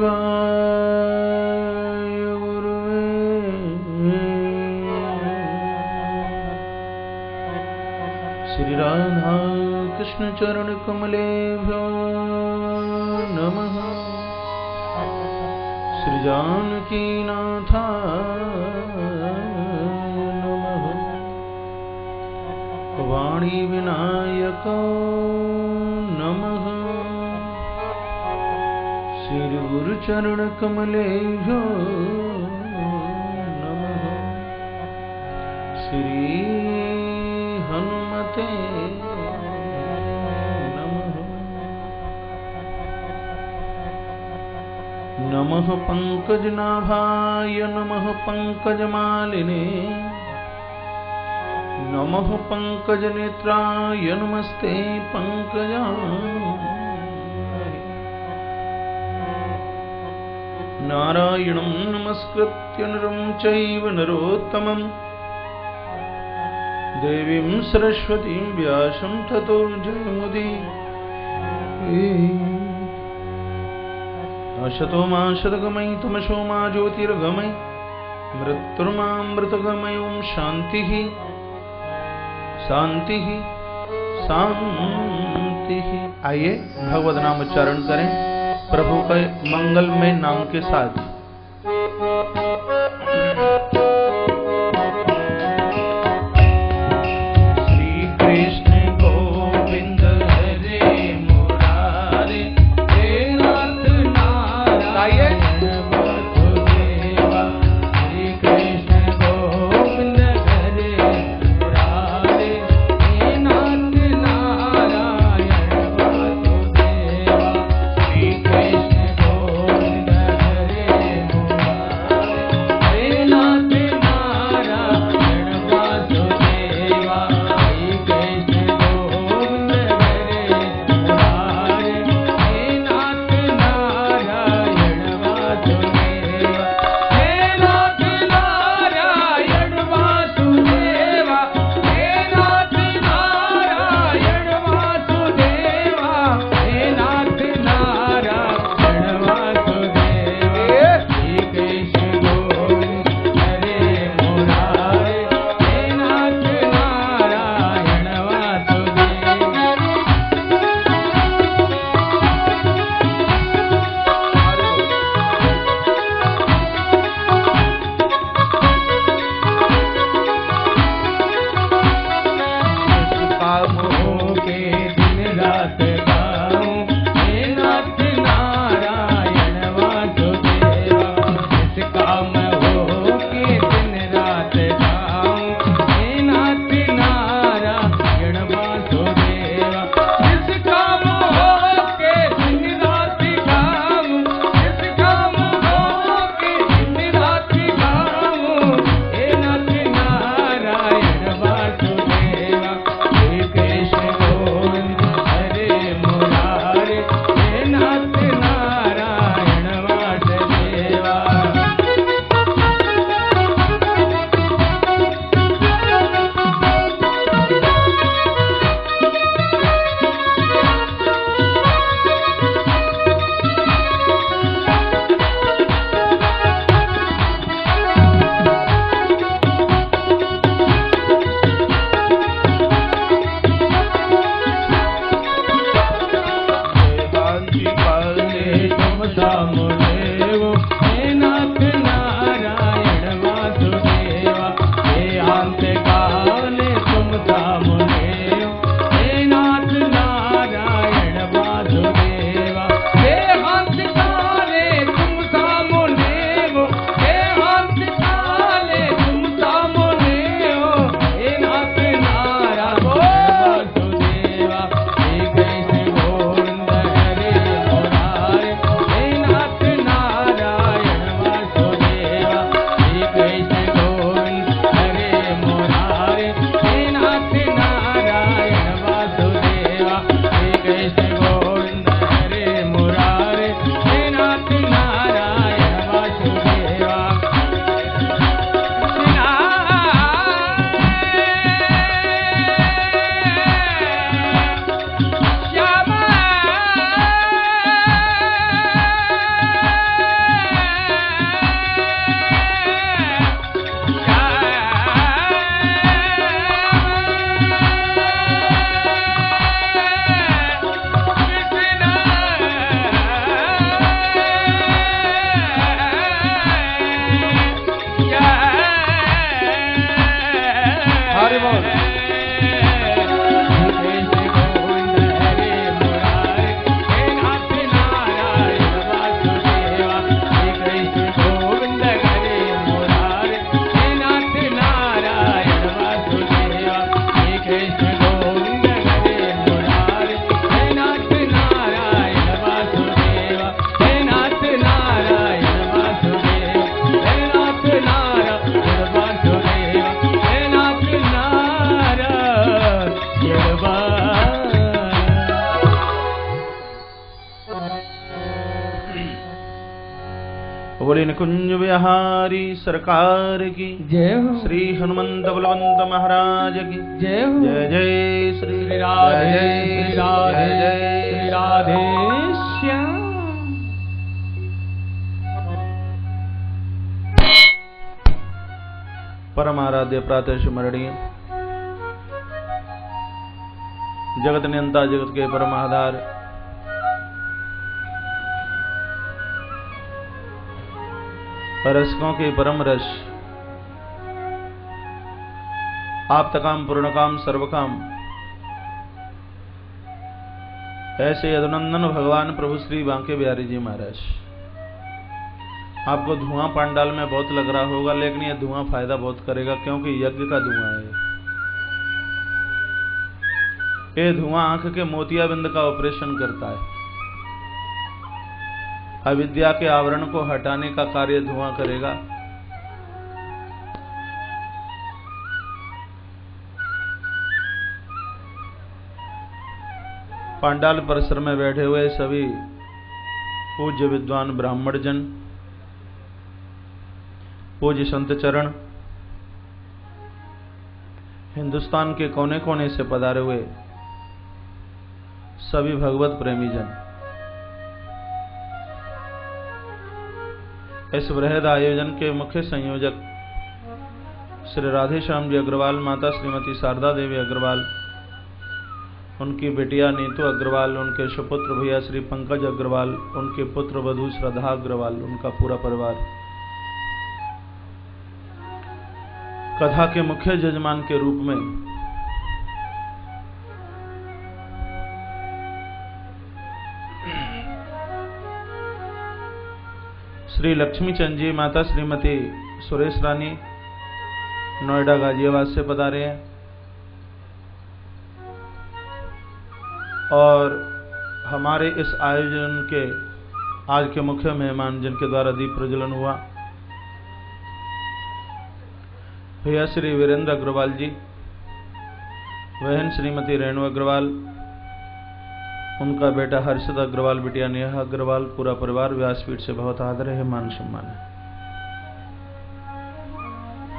शिवाय गुरुवे श्री राधा कृष्ण चरण कमलेभ्यो नमः। श्री जानकी नाथाय नमः। वाणी विनायको नमः। श्री गुरु चरण कमलेभ्यो नमः। श्री हनुमते नमः। नमः पंकजनाभाय नमः पंकजमालिने नमः पंकजनेत्राय नमस्ते पंकजाय। नारायणं नमस्कृत्य नरं चैव नरोत्तमं देवीं सरस्वतीं व्यासं ततो जयमुदीरयेत्। असतो मा सद्गमय तमसो मा ज्योतिर्गमय मृत्युर्मामृतगमय। ओम शांतिः शांतिः शांतिः। आइए भगवद नाम उच्चारण करें प्रभु के मंगलमय नाम के साथ। श्री कृष्ण गोविंद हरे मुरारे हे नाथ नारायण वासुदेवा। श्री कृष्ण गोविंद हरे मुरारे हे नाथ नारायण वासुदेवा। श्री कृष्ण गोविंद हरे मुरारे हे नाथ नारायण वासुदेवा। श्री कृष्ण गोविंद हरे मुरारे हे नाथ नारायण वासुदेवा। हे नाथ नारायण वासुदेवा। हे नाथ नारायण वासुदेवा। हे नाथ नारायण वासुदेवा। श्री कृष्ण गोविंद हरे मुरारे हे नाथ नारायण वासुदेवा। काम हो के दिन रात गाऊं हे नाथ नारायण वासुदेवा। जिस काम हो के दिन रात गाऊं हे नाथ नारायण वासुदेवा। जिस काम हो के दिन रात गाऊं जिस काम हो के दिन रात गाऊं हे नाथ नारायण वासुदेवा। श्री कृष्ण गोविंद हरे मुरारे हे नाथ नारायण वासुदेवा। कांची काले तुम सामुदेवो हे नाथ नारायण वासुदेवा। हे अंत काले तुम सामुदेवो हे नाथ नारायण वासुदेवा। हे अंत काले तुम सामुदेवो हे अंत काले तुम सामुदेवो हे नाथ नारायण वासुदेवा। श्री कृष्ण गोविंद हरे मुरारे हे नाथ नारायण बोले निकुंज बिहारी सरकार की जय हो। श्री हनुमंत बलवंत महाराज की जय हो। जय जय श्री राधे श्री राधे श्री राधे श्याम। परम आराध्य प्रातः स्मरणीय जगत नियंता जगत के परम आधार रसकों के परम रस आप तकाम पूर्णकाम सर्वकाम ऐसे यदुनंदन भगवान प्रभु श्री बांके बिहारी जी महाराज। आपको धुआं पांडाल में बहुत लग रहा होगा, लेकिन यह धुआं फायदा बहुत करेगा, क्योंकि यज्ञ का धुआं है। ये धुआं आंख के मोतियाबिंद का ऑपरेशन करता है। अविद्या के आवरण को हटाने का कार्य धुआं करेगा। पांडाल परिसर में बैठे हुए सभी पूज्य विद्वान ब्राह्मण जन, पूज्य संत चरण, हिंदुस्तान के कोने कोने से पधारे हुए सभी भगवत प्रेमी जन, इस बृहद आयोजन के मुख्य संयोजक श्री राधेश्याम जी अग्रवाल, माता श्रीमती शारदा देवी अग्रवाल, उनकी बेटिया नीतू अग्रवाल, उनके सुपुत्र भैया श्री पंकज अग्रवाल, उनके पुत्र वधू श्रद्धा अग्रवाल, उनका पूरा परिवार, कथा के मुख्य जजमान के रूप में श्री लक्ष्मी चंद जी, माता श्रीमती सुरेश रानी नोएडा गाजियाबाद से पधारे हैं, और हमारे इस आयोजन के आज के मुख्य मेहमान जिनके द्वारा दीप प्रज्वलन हुआ, भैया श्री वीरेंद्र अग्रवाल जी, बहन श्रीमती रेणु अग्रवाल, उनका बेटा हर्षद अग्रवाल, बिटिया नेहा अग्रवाल, पूरा परिवार व्यासपीठ से बहुत आदर है, मान सम्मान है।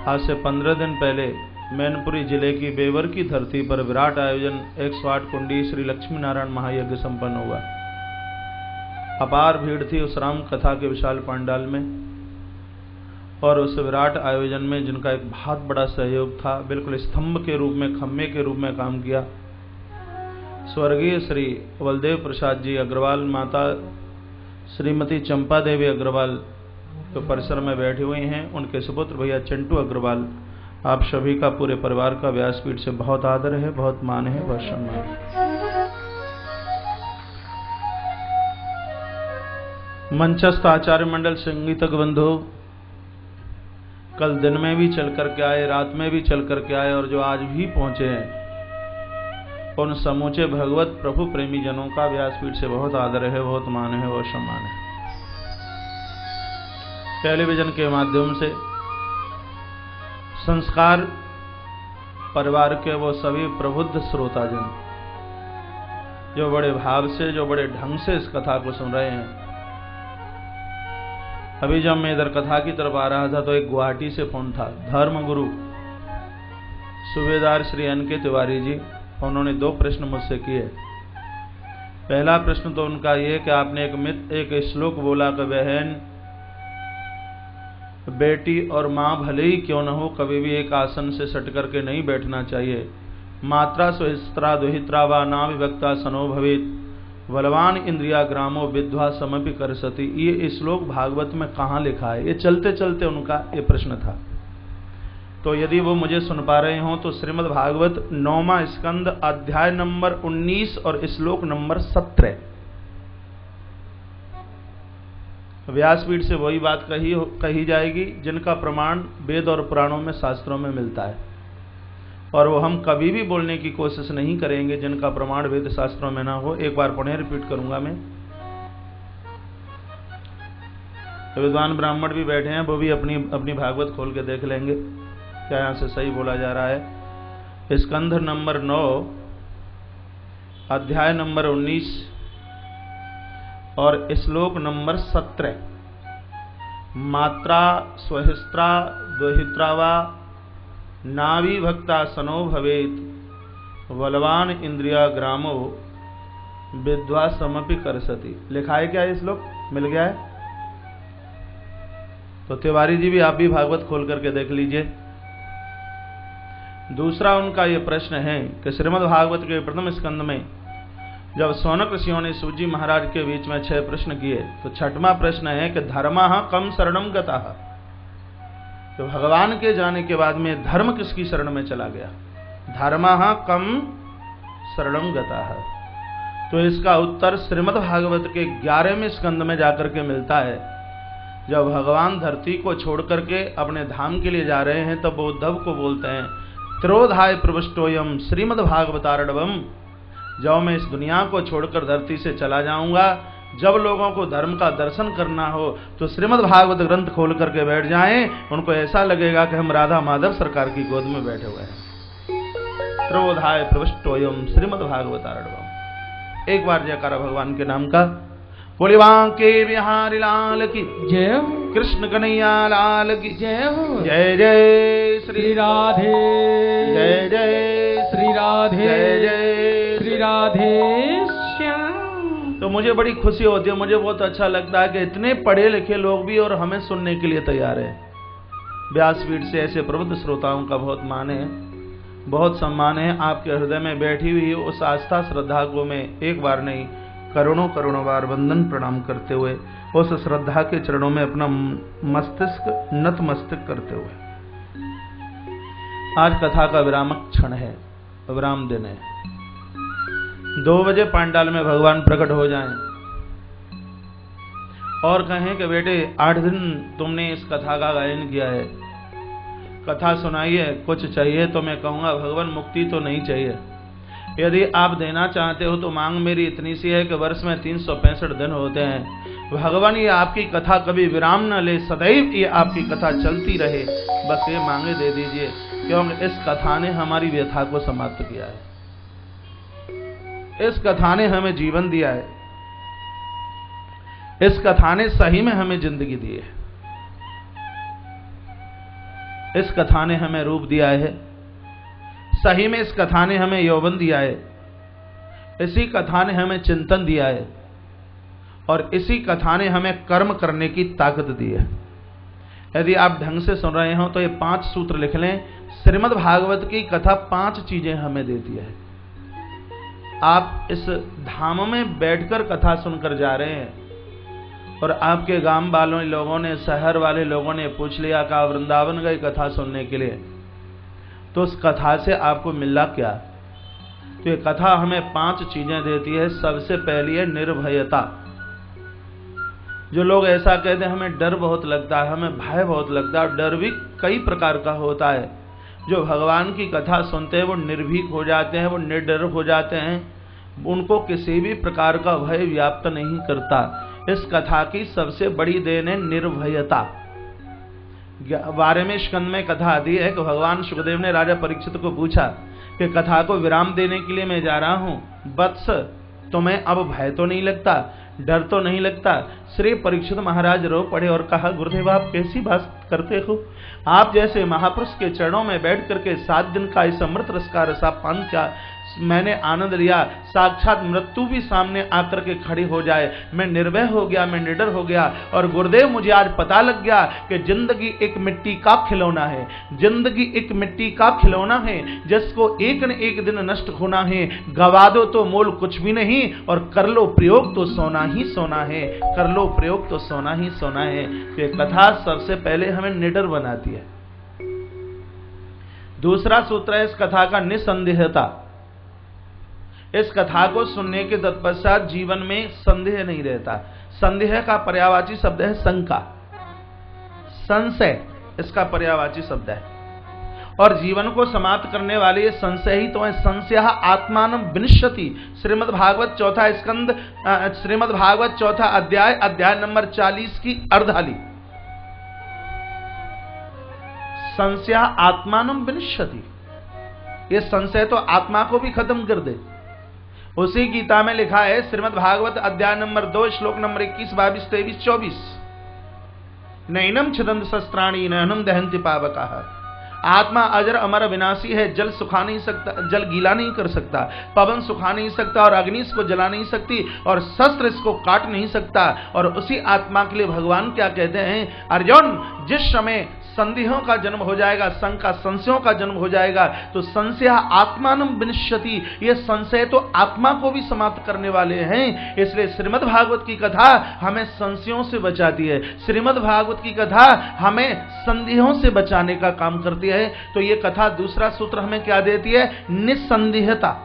आज से 15 दिन पहले मैनपुरी जिले की बेवर की धरती पर विराट आयोजन 108 कुंडी श्री लक्ष्मी नारायण महायज्ञ संपन्न हुआ। अपार भीड़ थी उस राम कथा के विशाल पांडाल में, और उस विराट आयोजन में जिनका एक बहुत बड़ा सहयोग था, बिल्कुल स्तंभ के रूप में, खम्भे के रूप में काम किया, स्वर्गीय श्री बलदेव प्रसाद जी अग्रवाल, माता श्रीमती चंपा देवी अग्रवाल तो परिसर में बैठे हुए हैं, उनके सुपुत्र भैया चिंटू अग्रवाल, आप सभी का पूरे परिवार का व्यासपीठ से बहुत आदर है, बहुत मान है, बहुत सम्मान है। मंचस्थ आचार्य मंडल, संगीतक बंधु, कल दिन में भी चल करके आए, रात में भी चल करके आए, और जो आज भी पहुंचे हैं, उन समूचे भगवत प्रभु प्रेमी जनों का व्यासपीठ से बहुत आदर है, बहुत मान है, बहुत सम्मान है। टेलीविजन के माध्यम से संस्कार परिवार के वो सभी प्रबुद्ध श्रोताजन जो बड़े भाव से, जो बड़े ढंग से इस कथा को सुन रहे हैं। अभी जब मैं इधर कथा की तरफ आ रहा था तो एक गुवाहाटी से फोन था, धर्मगुरु सूबेदार श्री एन.के. तिवारी जी, उन्होंने 2 प्रश्न मुझसे किए। पहला प्रश्न तो उनका ये कि आपने एक श्लोक बोला कि बहन, बेटी और माँ भले ही क्यों न हो, कभी भी एक आसन से सट करके नहीं बैठना चाहिए। मात्रा सुहिस्त्रा दुहित्रा वा ना विभक्ता सनो भवेत, बलवान इंद्रिया ग्रामो विद्वा समपि करसति। ये श्लोक भागवत में कहाँ लिखा है? ये चलते चलते उनका ये प्रश्न था। तो यदि वो मुझे सुन पा रहे हों तो श्रीमद् भागवत 9वां स्कंद अध्याय नंबर 19 और श्लोक नंबर 17, व्यासपीठ से वही बात कही जाएगी जिनका प्रमाण वेद और पुराणों में, शास्त्रों में मिलता है, और वो हम कभी भी बोलने की कोशिश नहीं करेंगे जिनका प्रमाण वेद शास्त्रों में ना हो। एक बार पुनः रिपीट करूंगा मैं। तो विद्वान ब्राह्मण भी बैठे हैं, वो भी अपनी भागवत खोल के देख लेंगे क्या यहां से सही बोला जा रहा है। स्कंध नंबर 9 अध्याय नंबर 19 और श्लोक नंबर 17, मात्रा स्वहिस्त्रा द्वहित्रा वा नावी भक्ता सनो भवेत बलवान इंद्रिया ग्रामो विद्वा समपि करसति। लिखा है क्या ये श्लोक? मिल गया है? तो तिवारी जी भी, आप भी भागवत खोल करके देख लीजिए। दूसरा उनका ये प्रश्न है कि श्रीमद् भागवत के प्रथम स्कंद में जब सौनक ऋषियों ने सूजी महाराज के बीच में 6 प्रश्न किए, तो 6वां प्रश्न है कि धर्मः कम शरणं गतः। तो भगवान के जाने के बाद में धर्म किसकी शरण में चला गया? धर्मः कम शरणं गतः। तो इसका उत्तर श्रीमद् भागवत के 11वें स्कंद में जाकर के मिलता है। जब भगवान धरती को छोड़ करके अपने धाम के लिए जा रहे हैं, तब वो उद्धव को बोलते हैं, त्रोधाय प्रविष्टोयम श्रीमद् भागवतार्णवम। जब मैं इस दुनिया को छोड़कर धरती से चला जाऊंगा, जब लोगों को धर्म का दर्शन करना हो तो श्रीमद् भागवत ग्रंथ खोल करके बैठ जाएं, उनको ऐसा लगेगा कि हम राधा माधव सरकार की गोद में बैठे हुए हैं। त्रोधाय प्रविष्टोयम श्रीमद् भागवतार्णवम। एक बार जयकारा भगवान के नाम का। बोले बांके बिहारी लाल की जय हो, कृष्ण कन्हैया लाल की जय हो। जय जय श्री राधे, जय जय श्री राधे, जय जय श्री राधे श्याम। तो मुझे बड़ी खुशी होती है, मुझे बहुत अच्छा लगता है कि इतने पढ़े लिखे लोग भी और हमें सुनने के लिए तैयार हैं। व्यासपीठ से ऐसे प्रबुद्ध श्रोताओं का बहुत मान है, बहुत सम्मान है। आपके हृदय में बैठी हुई उस आस्था श्रद्धा को मैं एक बार नहीं, करोड़ों करोड़ों बार वंदन प्रणाम करते हुए उस श्रद्धा के चरणों में अपना मस्तिष्क नतमस्तक करते हुए, आज कथा का विरामक क्षण है, विराम दिन है। 2 बजे पांडाल में भगवान प्रकट हो जाएं और कहें कि बेटे 8 दिन तुमने इस कथा का गायन किया है, कथा सुनाइए, कुछ चाहिए तो मैं कहूंगा भगवान मुक्ति तो नहीं चाहिए। यदि आप देना चाहते हो तो मांग मेरी इतनी सी है कि वर्ष में 365 दिन होते हैं, भगवान ये आपकी कथा कभी विराम न ले, सदैव ये आपकी कथा चलती रहे, बस ये मांगे दे दीजिए, क्योंकि इस कथा ने हमारी व्यथा को समाप्त किया है, इस कथा ने हमें जीवन दिया है, इस कथा ने सही में हमें जिंदगी दी है, इस कथा ने हमें रूप दिया है, सही में इस कथा ने हमें यौवन दिया है, इसी कथा ने हमें चिंतन दिया है और इसी कथा ने हमें कर्म करने की ताकत दी है। यदि आप ढंग से सुन रहे हो तो ये 5 सूत्र लिख लें। श्रीमद् भागवत की कथा 5 चीजें हमें देती है। आप इस धाम में बैठकर कथा सुनकर जा रहे हैं और आपके गांव वालों लोगों ने, शहर वाले लोगों ने पूछ लिया कि आप वृंदावन गए कथा सुनने के लिए, तो उस कथा से आपको मिला क्या? तो ये कथा हमें 5 चीजें देती है। सबसे पहली है निर्भयता। जो लोग ऐसा कहते हैं हमें डर बहुत लगता है, हमें भय बहुत लगता है, डर भी कई प्रकार का होता है। जो भगवान की कथा सुनते हैं वो निर्भीक हो जाते हैं, वो निडर हो जाते हैं, उनको किसी भी प्रकार का भय व्याप्त नहीं करता। इस कथा की सबसे बड़ी देन है निर्भयता। 12वें स्कंद में कथा आती है कि भगवान सुखदेव ने राजा परीक्षित को पूछा कि कथा को विराम देने के लिए मैं जा रहा हूं, वत्स तुम्हें अब भय तो नहीं लगता, डर तो नहीं लगता? श्री परीक्षित महाराज रो पड़े और कहा, गुरुदेव आप कैसी बात करते हो? आप जैसे महापुरुष के चरणों में बैठ करके 7 दिन का इस अमृत रस का रसापान का मैंने आनंद लिया, साक्षात मृत्यु भी सामने आकर के खड़ी हो जाए, मैं निर्भय हो गया, मैं निडर हो गया। और गुरुदेव मुझे आज पता लग गया कि जिंदगी एक मिट्टी का खिलौना है, जिंदगी एक मिट्टी का खिलौना है जिसको एक न एक दिन नष्ट होना है। गवा दो तो मोल कुछ भी नहीं और कर लो प्रयोग तो सोना ही सोना है, कर लो प्रयोग तो सोना ही सोना है। तो ये कथा सबसे पहले हमें निडर बनाती है। दूसरा सूत्र है इस कथा का निसंदेहता। इस कथा को सुनने के तत्पश्चात जीवन में संदेह नहीं रहता। संदेह का पर्यायवाची शब्द है शंका, संशय इसका पर्यायवाची शब्द है। और जीवन को समाप्त करने वाले ये संशय ही तो है। संशयः आत्मानं विनश्यति। श्रीमद् भागवत 4 स्कंद, श्रीमद् भागवत 4 अध्याय, अध्याय नंबर 40 की अर्धाली। संशयः आत्मानं विनश्यति। ये संशय तो आत्मा को भी खत्म कर दे। उसी गीता में लिखा है, श्रीमद् भागवत अध्याय नंबर 2 श्लोक नंबर 21, 22, 23, 24, नैनम छिदंत शस्त्राणी नैनम दहंति पावकाः। आत्मा अजर अमर अविनाशी है। जल सुखा नहीं सकता, जल गीला नहीं कर सकता, पवन सुखा नहीं सकता और अग्नि इसको जला नहीं सकती और शस्त्र इसको काट नहीं सकता। और उसी आत्मा के लिए भगवान क्या कहते हैं, अर्जुन जिस समय संदेहों का जन्म हो जाएगा, शंका संशयों का जन्म हो जाएगा, तो संशय आत्मानम विनश्यति, ये संशय तो आत्मा को भी समाप्त करने वाले हैं। इसलिए श्रीमद् भागवत की कथा हमें संशयों से बचाती है, श्रीमद् भागवत की कथा हमें संदेहों से बचाने का काम करती है। तो ये कथा दूसरा सूत्र हमें क्या देती है, निस्संदेहता।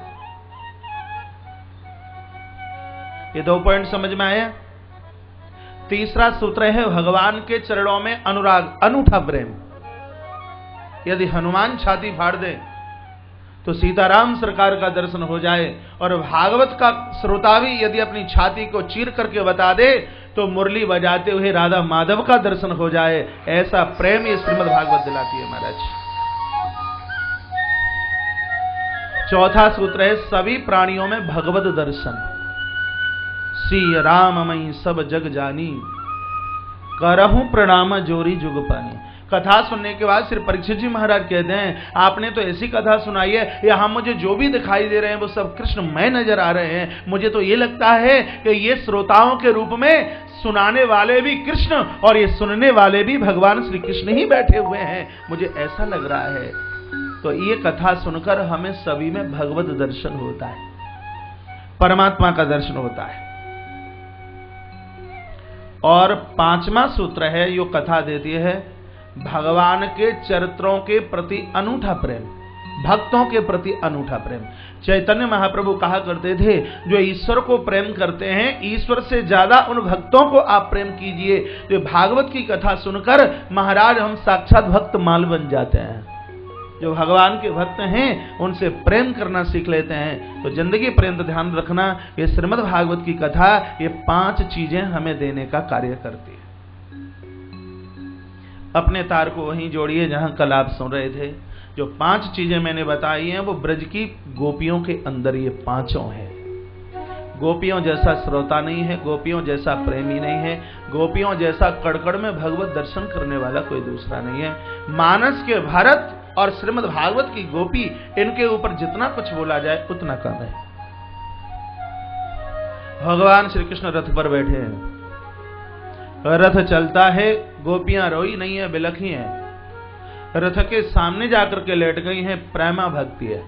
ये 2 पॉइंट समझ में आए। तीसरा सूत्र है भगवान के चरणों में अनुराग, अनूठा प्रेम। यदि हनुमान छाती फाड़ दे तो सीताराम सरकार का दर्शन हो जाए, और भागवत का श्रोता भी यदि अपनी छाती को चीर करके बता दे तो मुरली बजाते हुए राधा माधव का दर्शन हो जाए। ऐसा प्रेम ये श्रीमद् भागवत दिलाती है महाराज। चौथा सूत्र है सभी प्राणियों में भगवत दर्शन। श्री राममयी सब जग जानी, करहूं प्रणाम जोरी जुग पानी। कथा सुनने के बाद श्री परीक्षित जी महाराज कहते हैं, आपने तो ऐसी कथा सुनाई है, यहां मुझे जो भी दिखाई दे रहे हैं वो सब कृष्णमय नजर आ रहे हैं। मुझे तो ये लगता है कि ये श्रोताओं के रूप में सुनाने वाले भी कृष्ण और ये सुनने वाले भी भगवान श्री कृष्ण ही बैठे हुए हैं, मुझे ऐसा लग रहा है। तो ये कथा सुनकर हमें सभी में भगवत दर्शन होता है, परमात्मा का दर्शन होता है। और 5वां सूत्र है, यो कथा देती है भगवान के चरित्रों के प्रति अनूठा प्रेम, भक्तों के प्रति अनूठा प्रेम। चैतन्य महाप्रभु कहा करते थे, जो ईश्वर को प्रेम करते हैं, ईश्वर से ज्यादा उन भक्तों को आप प्रेम कीजिए। तो भागवत की कथा सुनकर महाराज हम साक्षात भक्त माल बन जाते हैं। जो भगवान के भक्त हैं उनसे प्रेम करना सीख लेते हैं। तो जिंदगी पर्यंत ध्यान रखना, ये श्रीमद् भागवत की कथा ये 5 चीजें हमें देने का कार्य करती है। अपने तार को वहीं जोड़िए जहां कल आप सुन रहे थे। जो 5 चीजें मैंने बताई हैं वो ब्रज की गोपियों के अंदर ये 5 हैं। गोपियों जैसा श्रोता नहीं है, गोपियों जैसा प्रेमी नहीं है, गोपियों जैसा कड़कड़ में भगवत दर्शन करने वाला कोई दूसरा नहीं है। मानस के भरत और श्रीमद् भागवत की गोपी, इनके ऊपर जितना कुछ बोला जाए उतना कम है। भगवान श्री कृष्ण रथ पर बैठे हैं, रथ चलता है, गोपियां रोई नहीं है, बिलखी हैं। रथ के सामने जाकर के लेट गई हैं, प्रेमा भक्ति है।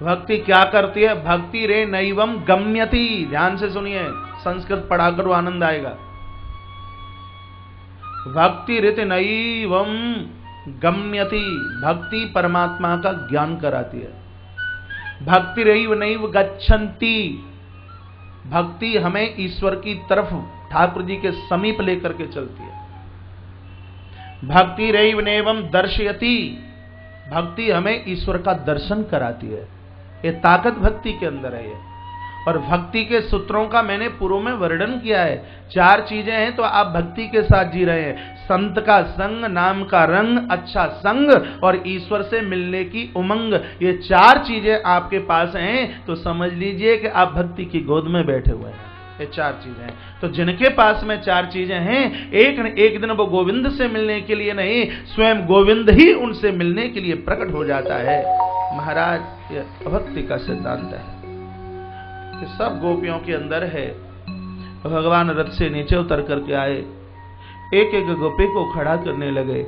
भक्ति क्या करती है, भक्ति रे नैवम गम्यति। ध्यान से सुनिए, संस्कृत पढ़ाकर आनंद आएगा। भक्ति रित नैवम गम्यति, भक्ति परमात्मा का ज्ञान कराती है। भक्ति रैव नैव गच्छन्ति, भक्ति हमें ईश्वर की तरफ, ठाकुर जी के समीप लेकर के चलती है। भक्ति रैव नैवम दर्शयति, भक्ति हमें ईश्वर का दर्शन कराती है। ये ताकत भक्ति के अंदर है। और भक्ति के सूत्रों का मैंने पूर्व में वर्णन किया है। 4 चीजें हैं तो आप भक्ति के साथ जी रहे हैं। संत का संग, नाम का रंग, अच्छा संग और ईश्वर से मिलने की उमंग, ये 4 चीजें आपके पास हैं तो समझ लीजिए कि आप भक्ति की गोद में बैठे हुए हैं। ये 4 चीजें हैं। तो जिनके पास में 4 चीजें हैं, एक दिन वो गोविंद से मिलने के लिए नहीं, स्वयं गोविंद ही उनसे मिलने के लिए प्रकट हो जाता है। महाराज, ये भक्ति का सिद्धांत है कि सब गोपियों के अंदर है। भगवान रथ से नीचे उतर करके आए, एक एक गोपी को खड़ा करने लगे,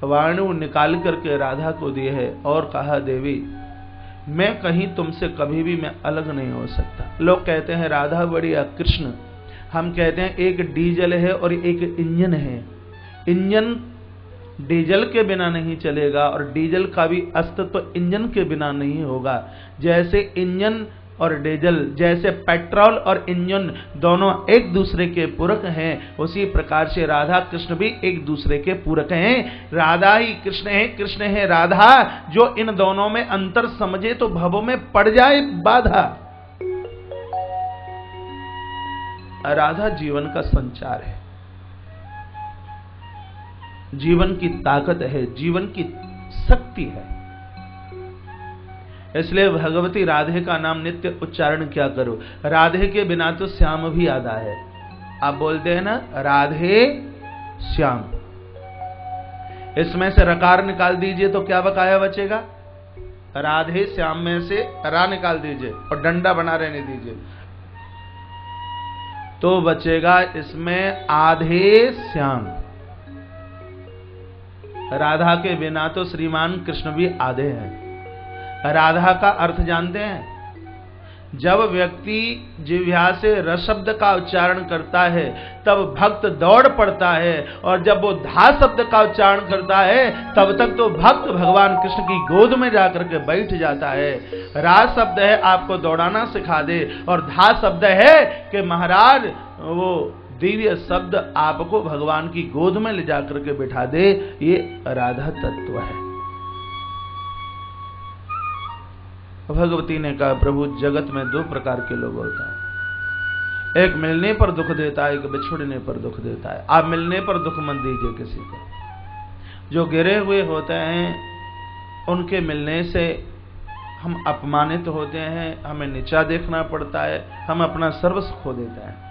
वाणु निकाल करके राधा को दिए है और कहा, देवी मैं कहीं तुमसे कभी भी मैं अलग नहीं हो सकता। लोग कहते हैं राधा बड़ी या कृष्ण, हम कहते हैं एक डीजल है और एक इंजन है। इंजन डीजल के बिना नहीं चलेगा और डीजल का भी अस्तित्व इंजन के बिना नहीं होगा। जैसे इंजन और डीजल, जैसे पेट्रोल और इंजन दोनों एक दूसरे के पूरक हैं, उसी प्रकार से राधा कृष्ण भी एक दूसरे के पूरक हैं। राधा ही कृष्ण है, कृष्ण है राधा। जो इन दोनों में अंतर समझे तो भवों में पड़ जाए बाधा। राधा जीवन का संचार है, जीवन की ताकत है, जीवन की शक्ति है। इसलिए भगवती राधे का नाम नित्य उच्चारण क्या करो। राधे के बिना तो श्याम भी आधा है। आप बोलते हैं ना राधे श्याम, इसमें से रकार निकाल दीजिए तो क्या बकाया बचेगा? राधे श्याम में से रा निकाल दीजिए और डंडा बना रहने दीजिए, तो बचेगा इसमें आधे श्याम। राधा के बिना तो श्रीमान कृष्ण भी आधे हैं। राधा का अर्थ जानते हैं? जब व्यक्ति जिह्वा से रस शब्द का उच्चारण करता है तब भक्त दौड़ पड़ता है, और जब वो धा शब्द का उच्चारण करता है तब तक तो भक्त भगवान कृष्ण की गोद में जाकर के बैठ जाता है। रा शब्द है आपको दौड़ाना सिखा दे, और धा शब्द है कि महाराज वो दिव्य शब्द आपको भगवान की गोद में ले जाकर के बिठा दे। ये राधा तत्व है। भगवती ने कहा प्रभु जगत में दो प्रकार के लोग होते हैं, एक मिलने पर दुख देता है, एक बिछुड़ने पर दुख देता है। आप मिलने पर दुख मत दीजिए किसी को। जो गिरे हुए होते हैं उनके मिलने से हम अपमानित होते हैं, हमें नीचा देखना पड़ता है, हम अपना सर्वस्व खो देते हैं।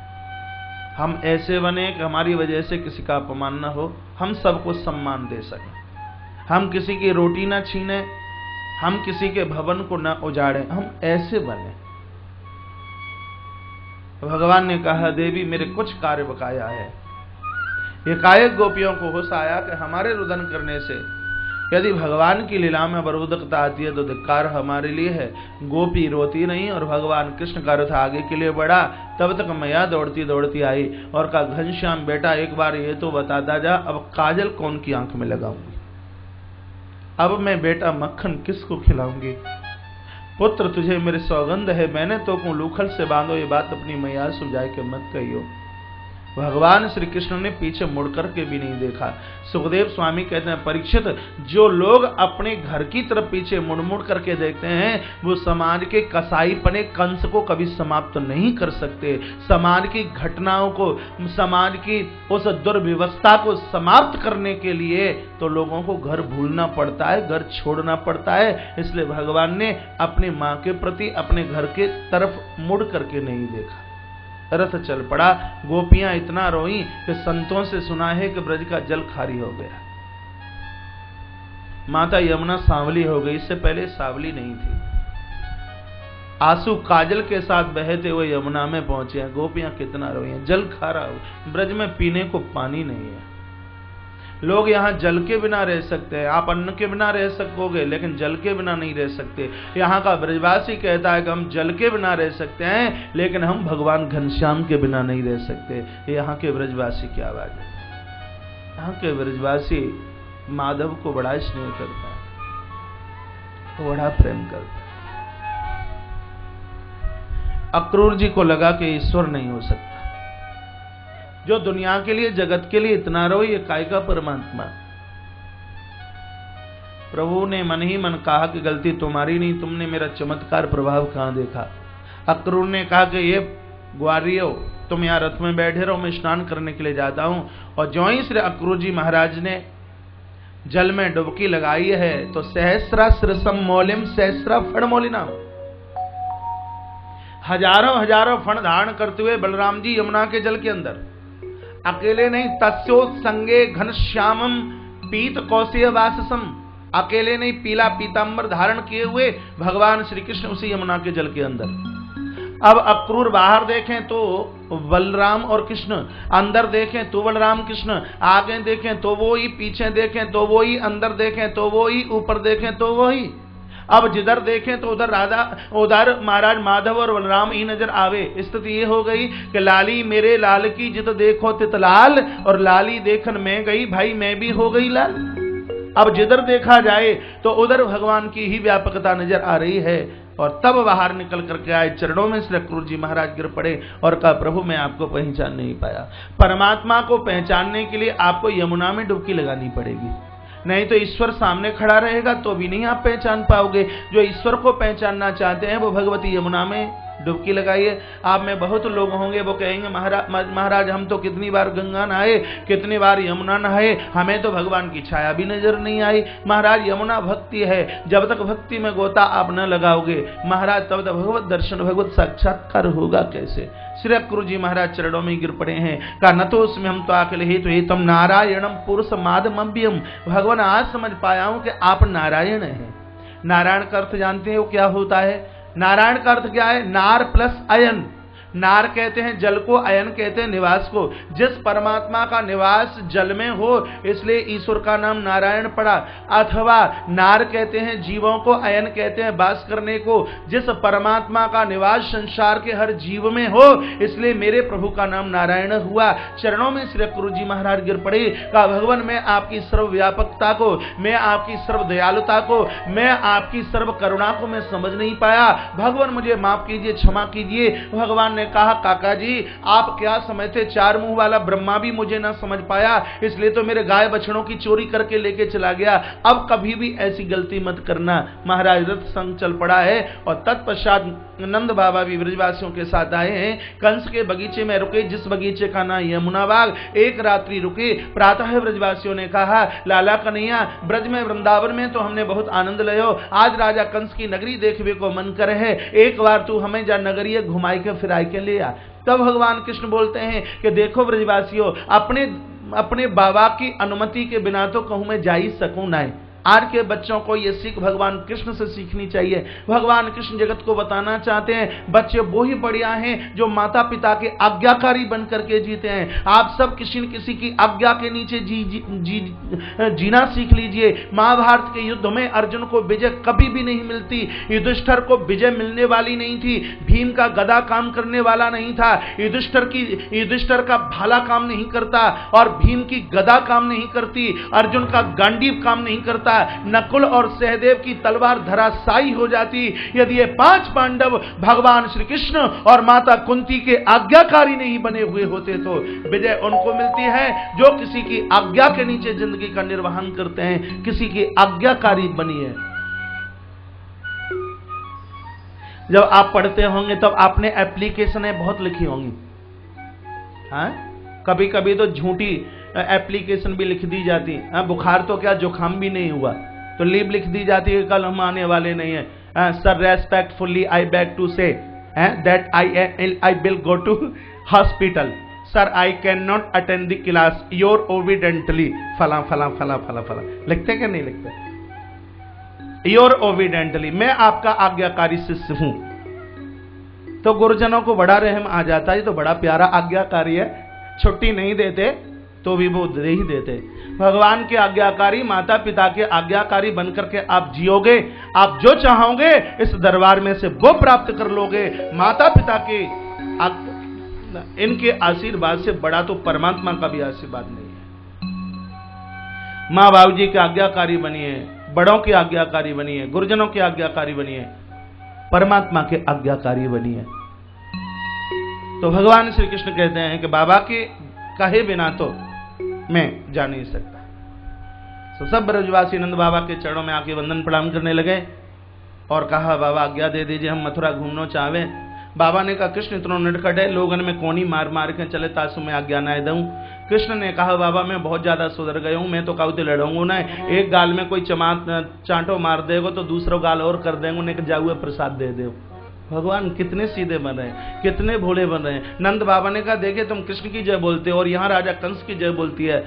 हम ऐसे बने कि हमारी वजह से किसी का अपमान न हो, हम सबको सम्मान दे सकें, हम किसी की रोटी ना छीने, हम किसी के भवन को न उजाड़ें, हम ऐसे बने। भगवान ने कहा देवी मेरे कुछ कार्य बकाया है। ये कायक गोपियों को होश आया कि हमारे रुदन करने से यदि भगवान की लीला में बरोदकता आती है तो धिक्कार हमारे लिए है। गोपी रोती नहीं और भगवान कृष्ण का रथ आगे के लिए बढ़ा। तब तक मैया दौड़ती दौड़ती आई और कहा घनश्याम बेटा एक बार ये तो बताता जा, अब काजल कौन की आंख में लगाऊंगी, अब मैं बेटा मक्खन किसको खिलाऊंगी? पुत्र तुझे मेरे सौगंध है, मैंने तो को लूखल से बांधो, ये बात अपनी मैया सुझाए के मत कहियो। भगवान श्री कृष्ण ने पीछे मुड़कर के भी नहीं देखा। सुखदेव स्वामी कहते हैं परीक्षित, जो लोग अपने घर की तरफ पीछे मुड़ मुड़ करके देखते हैं वो समाज के कसाईपने कंस को कभी समाप्त नहीं कर सकते। समाज की घटनाओं को, समाज की उस दुर्व्यवस्था को समाप्त करने के लिए तो लोगों को घर भूलना पड़ता है, घर छोड़ना पड़ता है। इसलिए भगवान ने अपनी मां के प्रति अपने घर के तरफ मुड़ करके नहीं देखा। रथ चल पड़ा। गोपियां इतना रोई कि संतों से सुना है कि ब्रज का जल खारी हो गया। माता यमुना सांवली हो गई, इससे पहले सांवली नहीं थी। आंसू काजल के साथ बहते हुए यमुना में पहुंचे हैं। गोपियां कितना रोई हैं, जल खारा हो, ब्रज में पीने को पानी नहीं है। लोग यहाँ जल के बिना रह सकते हैं, आप अन्न के बिना रह सकोगे लेकिन जल के बिना नहीं रह सकते। यहाँ का ब्रजवासी कहता है कि हम जल के बिना रह सकते हैं लेकिन हम भगवान घनश्याम के बिना नहीं रह सकते। यहाँ के ब्रजवासी की आवाज है। यहाँ के ब्रजवासी माधव को बड़ा स्नेह करता है, बड़ा प्रेम करता है। अक्रूर जी को लगा कि ईश्वर नहीं हो सकता, जो दुनिया के लिए जगत के लिए इतना रो, ये काय का परमात्मा। प्रभु ने मन ही मन कहा कि गलती तुम्हारी नहीं, तुमने मेरा चमत्कार प्रभाव कहां देखा। अक्रूर ने कहा कि ये ग्वारियो तुम यहाँ रथ में बैठे रहो, मैं स्नान करने के लिए जाता हूं। और जो ही श्री अक्रूर जी महाराज ने जल में डुबकी लगाई है तो सहस्रा श्रसम मौलिम सहस्रा फण मौलिना, हजारों हजारों फण धारण करते हुए बलराम जी यमुना के जल के अंदर अकेले नहीं, तस्यो संगे घनश्यामम पीत कौशेय वाससम, अकेले नहीं पीला पीतांबर धारण किए हुए भगवान श्री कृष्ण उसी यमुना के जल के अंदर। अब अक्रूर बाहर देखें तो बलराम और कृष्ण, अंदर देखें तो बलराम कृष्ण, आगे देखें तो वो ही, पीछे देखें तो वो ही, अंदर देखें तो वो ही, ऊपर देखें तो वो ही। अब जिधर देखें तो उधर राधा, उधर महाराज माधव और बलराम ही नजर आवे। स्थिति ये हो गई कि लाली मेरे लाल की जित देखो तित लाल, और लाली देखन में गई भाई मैं भी हो गई लाल। अब जिधर देखा जाए तो उधर भगवान की ही व्यापकता नजर आ रही है। और तब बाहर निकल करके आए, चरणों में श्री अक्रूर जी महाराज गिर पड़े और कहा प्रभु मैं आपको पहचान नहीं पाया। परमात्मा को पहचानने के लिए आपको यमुना में डुबकी लगानी पड़ेगी, नहीं तो ईश्वर सामने खड़ा रहेगा तो भी नहीं आप पहचान पाओगे। जो ईश्वर को पहचानना चाहते हैं वो भगवती यमुना में डुबकी लगाइए। आप में बहुत लोग होंगे वो कहेंगे महाराज हम तो कितनी बार गंगा नहाए, कितनी बार यमुना नहाए, हमें तो भगवान की छाया भी नजर नहीं आई। महाराज यमुना भक्ति है, जब तक भक्ति में गोता आप न लगाओगे महाराज तब तक भगवत दर्शन भगवत साक्षात्कार होगा कैसे। श्री गुरु जी महाराज चरणों में गिर पड़े हैं, कहा न तो उसमें हम तो अकेले ही तो हे तम नारायणम पुरुष मादमभ्यम। भगवान आज समझ पाया हूं कि आप नारायण हैं। नारायण का अर्थ जानते हो क्या होता है? नारायण का अर्थ क्या है? नार प्लस अयन। नार कहते हैं जल को, अयन कहते हैं निवास को। जिस परमात्मा का निवास जल में हो इसलिए ईश्वर का नाम नारायण पड़ा। अथवा नार कहते हैं जीवों को, अयन कहते हैं वास करने को। जिस परमात्मा का निवास संसार के हर जीव में हो इसलिए मेरे प्रभु का नाम नारायण हुआ। चरणों में श्री गुरु जी महाराज गिर पड़े, कहा भगवान मैं आपकी सर्वव्यापकता को, मैं आपकी सर्व दयालुता को, मैं आपकी सर्व करुणा को मैं समझ नहीं पाया। भगवान मुझे माफ कीजिए, क्षमा कीजिए। भगवान ने कहा काका जी आप क्या समझते, चार मुंह वाला ब्रह्मा भी मुझे ना समझ पाया इसलिए तो मेरे गाय बछड़ों की चोरी करके लेके चला गया। अब कभी भी ऐसी गलती मत करना। महाराज रथ संग चल पड़ा है और तत्पश्चात नंद बाबा भी ब्रजवासियों के साथ आए हैं। कंस के बगीचे में रुके, जिस बगीचे का नाम यमुना बाग। एक रात्रि रुके। प्रातः ब्रजवासियों ने कहा लाला कन्हैया ब्रज में वृंदावन में तो हमने बहुत आनंद लियो, आज राजा कंस की नगरी देखने को मन कर है, एक बार तू हमें जा नगरी घुमाई के फिराई के ले आ। तब भगवान कृष्ण बोलते हैं कि देखो ब्रजवासियों अपने बाबा की अनुमति के बिना तो कहूं मैं जा ही सकूं ना। आज के बच्चों को ये सीख भगवान कृष्ण से सीखनी चाहिए। भगवान कृष्ण जगत को बताना चाहते हैं बच्चे वो ही बढ़िया हैं जो माता पिता के आज्ञाकारी बन करके जीते हैं। आप सब किसी न किसी की आज्ञा के नीचे जीना सीख लीजिए। महाभारत के युद्ध में अर्जुन को विजय कभी भी नहीं मिलती, युधिष्ठिर को विजय मिलने वाली नहीं थी। भीम का गदा काम करने वाला नहीं था, युधिष्ठिर का भाला काम नहीं करता और भीम की गदा काम नहीं करती, अर्जुन का गांडीव काम नहीं करता, नकुल और सहदेव की तलवार धराशायी हो जाती। यदि ये पांच पांडव भगवान श्री कृष्ण और माता कुंती के आज्ञाकारी नहीं बने हुए होते तो विजय उनको मिलती है जो किसी की आज्ञा के नीचे जिंदगी का निर्वहन करते हैं, किसी की आज्ञाकारी बनिए। जब आप पढ़ते होंगे तब आपने एप्लीकेशनें बहुत लिखी होंगी। हाँ कभी कभी तो झूठी एप्लीकेशन भी लिख दी जाती है। बुखार तो क्या जुकाम भी नहीं हुआ तो लीव लिख दी जाती है कल हम आने वाले नहीं है। Sir respectfully I beg to say that I will go to hospital. Sir I can not attend the class your obediently फला फला फला फला फला। लिखते क्या नहीं लिखते? योर ओविडेंटली मैं आपका आज्ञाकारी शिष्य हूं। तो गुरुजनों को बड़ा रहम आ जाता है, तो बड़ा प्यारा आज्ञाकारी है, छुट्टी नहीं देते तो भी वो दे ही देते। भगवान के आज्ञाकारी, माता पिता के आज्ञाकारी बनकर के आप जियोगे, आप जो चाहोगे इस दरबार में से वो प्राप्त कर लोगे। माता पिता के इनके आशीर्वाद से बड़ा तो परमात्मा का भी आशीर्वाद नहीं है। माँ बाबू जी के आज्ञाकारी बनिए, बड़ों के आज्ञाकारी बनिए, गुरुजनों के आज्ञाकारी बनिए, परमात्मा के आज्ञाकारी बनिए। तो भगवान श्री कृष्ण कहते हैं कि बाबा के कहे बिना तो मैं जा नहीं सकता। तो सब ब्रजवासी नंद बाबा के चरणों में आके वंदन प्रणाम करने लगे और कहा बाबा आज्ञा दे दीजिए, हम मथुरा घूमना चाहे। बाबा ने कहा कृष्ण इतना नटखट है, लोगों में कोनी मार मार के चले तासु में आज्ञा ना दूं। कृष्ण ने कहा बाबा मैं बहुत ज्यादा सुधर गया हूं, मैं तो काउते लड़ूंगा ना। एक गाल में कोई चांटो मार देगा तो दूसरा गाल और कर देंगे, उन्हें जाऊए प्रसाद दे दो। भगवान कितने सीधे बन रहे हैं, कितने भोले बन रहे हैं। नंद बाबा ने कहा देखिए तुम कृष्ण की जय बोलते हो और यहाँ राजा कंस की जय बोलती है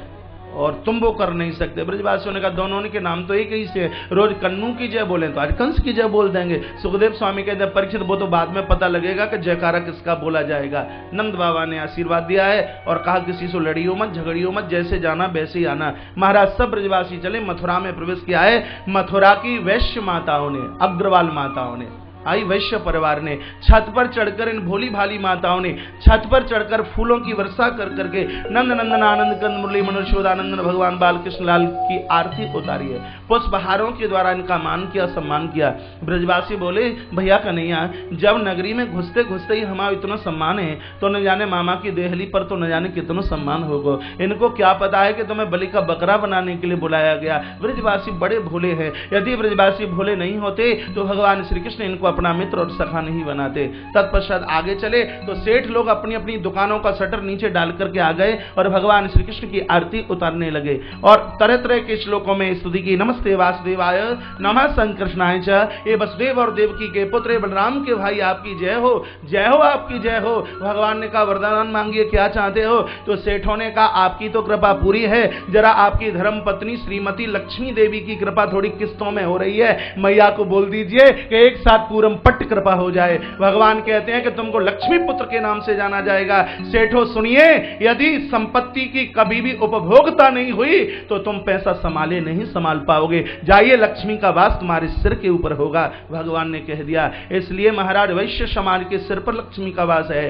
और तुम वो कर नहीं सकते। ब्रजवासियों ने कहा दोनों के नाम तो एक ही से, रोज कन्नू की जय बोले तो आज कंस की जय बोल देंगे। सुखदेव स्वामी कहते हैं परीक्षित वो तो बाद में पता लगेगा कि जयकारा किसका बोला जाएगा। नंद बाबा ने आशीर्वाद दिया है और कहा किसी से लड़ियो मत, झगड़ियो मत, जैसे जाना वैसे ही आना। महाराज सब ब्रजवासी चले, मथुरा में प्रवेश किया है। मथुरा की वैश्य माताओं ने, अग्रवाल माताओं ने, आई वैश्य परिवार ने छत पर चढ़कर, इन भोली भाली माताओं ने छत पर चढ़कर फूलों की वर्षा कर करके नंद नंदन आनंद कंद मुरली मनोशोदानंदन भगवान बाल कृष्ण लाल की आरती उतारी है। पुष्पहारों के द्वारा इनका मान किया, सम्मान किया। ब्रजवासी बोले भैया कन्हैया जब नगरी में घुसते घुसते ही हमारा इतना सम्मान है तो न जाने मामा की देहली पर तो न जाने कितना सम्मान होगा। इनको क्या पता है कि तुम्हें बलि का बकरा बनाने के लिए बुलाया गया। ब्रजवासी बड़े भोले हैं, यदि ब्रजवासी भोले नहीं होते तो भगवान श्री कृष्ण इनको अपना मित्र और सखा नहीं बनाते। तत्पश्चात आगे चले तो सेठ लोग अपनी अपनी दुकानों का शटर नीचे डाल करके आ गए और भगवान श्री कृष्ण की आरती उतारने लगे और तरह तरह के श्लोकों में स्तुति की। नमस्ते वासुदेवाय, नमः संकृष्णाय च, ये वसुदेव और देवकी के पुत्र बलराम के भाई आपकी जय हो, जय हो, आपकी जय हो। भगवान ने कहा वरदान मांगिए, क्या चाहते हो? तो सेठों ने कहा आपकी तो कृपा पूरी है, जरा आपकी धर्म पत्नी श्रीमती लक्ष्मी देवी की कृपा थोड़ी किस्तों में हो रही है, मैया को बोल दीजिए कि एक साथ पूरम पट्ट कृपा हो जाए। भगवान कहते हैं कि तुमको लक्ष्मी पुत्र के नाम से जाना जाएगा। सेठो सुनिए, यदि संपत्ति की कभी भी उपभोक्ता नहीं हुई तो तुम पैसा संभाले नहीं संभाल पाओगे। जाइए, लक्ष्मी का वास तुम्हारे सिर के ऊपर होगा, भगवान ने कह दिया। इसलिए महाराज वैश्य समाज के सिर पर लक्ष्मी का वास है,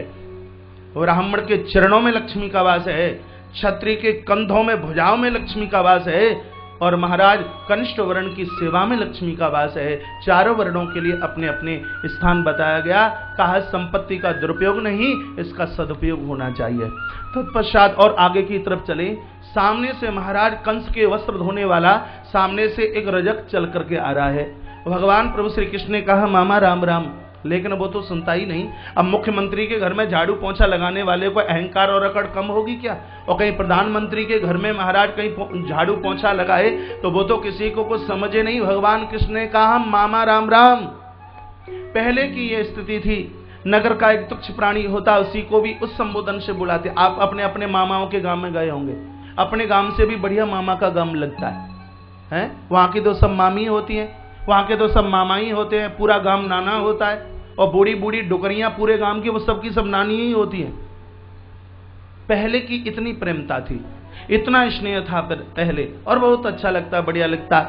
ब्राह्मण के चरणों में लक्ष्मी का वास है, क्षत्रिय के कंधों में भुजाओं में लक्ष्मी का वास है और महाराज कनिष्ठ वर्ण की सेवा में लक्ष्मी का वास है। चारों वर्णों के लिए अपने अपने स्थान बताया गया। कहा संपत्ति का दुरुपयोग नहीं, इसका सदुपयोग होना चाहिए। तत्पश्चात और आगे की तरफ चले, सामने से महाराज कंस के वस्त्र धोने वाला सामने से एक रजक चल करके आ रहा है। भगवान प्रभु श्री कृष्ण ने कहा मामा राम राम, लेकिन वो तो सुनता ही नहीं। अब मुख्यमंत्री के घर में झाड़ू पोंछा लगाने वाले को अहंकार और अकड़ कम होगी क्या? और कहीं प्रधानमंत्री के घर में महाराज कहीं झाड़ू पोंछा लगाए तो वो तो किसी को कुछ समझे नहीं। भगवान कृष्ण ने कहा मामा राम राम। पहले की ये स्थिति थी, नगर का एक तुच्छ प्राणी होता उसी को भी उस संबोधन से बुलाते। आप अपने अपने मामाओं के गांव में गए होंगे, अपने गांव से भी बढ़िया मामा का गांव लगता है? वहां की तो सब मामी होती हैं, वहां के तो सब मामा ही होते हैं, पूरा गांव नाना होता है और बूढ़ी बूढ़ी डुकरियां पूरे गांव की वो सब की सब नानी ही होती हैं। पहले की इतनी प्रेमता थी, इतना स्नेह था पहले और बहुत अच्छा लगता, बढ़िया लगता।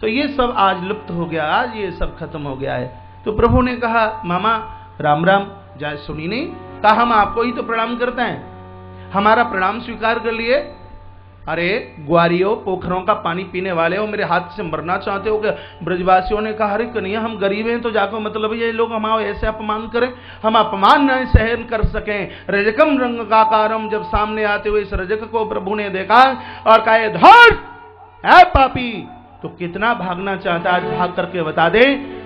तो ये सब आज लुप्त हो गया, आज ये सब खत्म हो गया है। तो प्रभु ने कहा मामा राम राम। जाए सुनी नहीं, कहा हम आपको ही तो प्रणाम करते हैं, हमारा प्रणाम स्वीकार कर लिए। अरे ग्वारियों, पोखरों का पानी पीने वाले हो, मेरे हाथ से मरना चाहते हो क्या? ब्रजवासियों ने कहा अरे कन्हैया हम गरीब हैं तो जाको मतलब ये लोग हमारे ऐसे अपमान करें, हम अपमान नहीं सहन कर सकें। रजकम रंग का कारम, जब सामने आते हुए इस रजक को प्रभु ने देखा और कहा धर है पापी, तो कितना भागना चाहता है, भाग करके बता दे।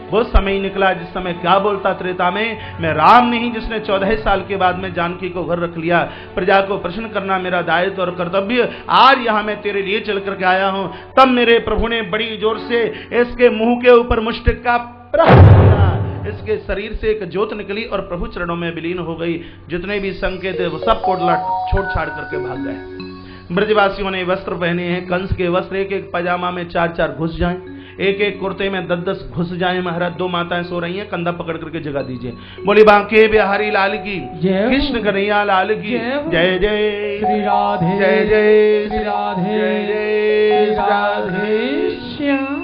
वो समय निकला जिस समय क्या बोलता त्रेता में, मैं राम नहीं जिसने 14 साल के बाद में जानकी को घर रख लिया। प्रजा को प्रश्न करना मेरा दायित्व और कर्तव्य, आज यहां मैं तेरे लिए चल करके आया हूं। तब मेरे प्रभु ने बड़ी जोर से इसके मुंह के ऊपर मुष्टिक का प्रहार किया, इसके शरीर से एक ज्योत निकली और प्रभु चरणों में विलीन हो गई। जितने भी संकेत वो सब कोडला छोड़ छाड़ करके भाग गए। ब्रजवासियों ने वस्त्र पहने हैं, कंस के वस्त्र एक एक पजामा में 4-4 घुस जाएं, एक एक कुर्ते में 10-10 घुस जाए। महाराज 2 माताएं सो रही हैं, कंधा पकड़ करके जगा दीजिए। बोली बांके बिहारी लाल की, कृष्ण कन्हैया लाल की जय जय, श्री राधे जय जय, श्री राधे जय जय, श्री राधे श्याम।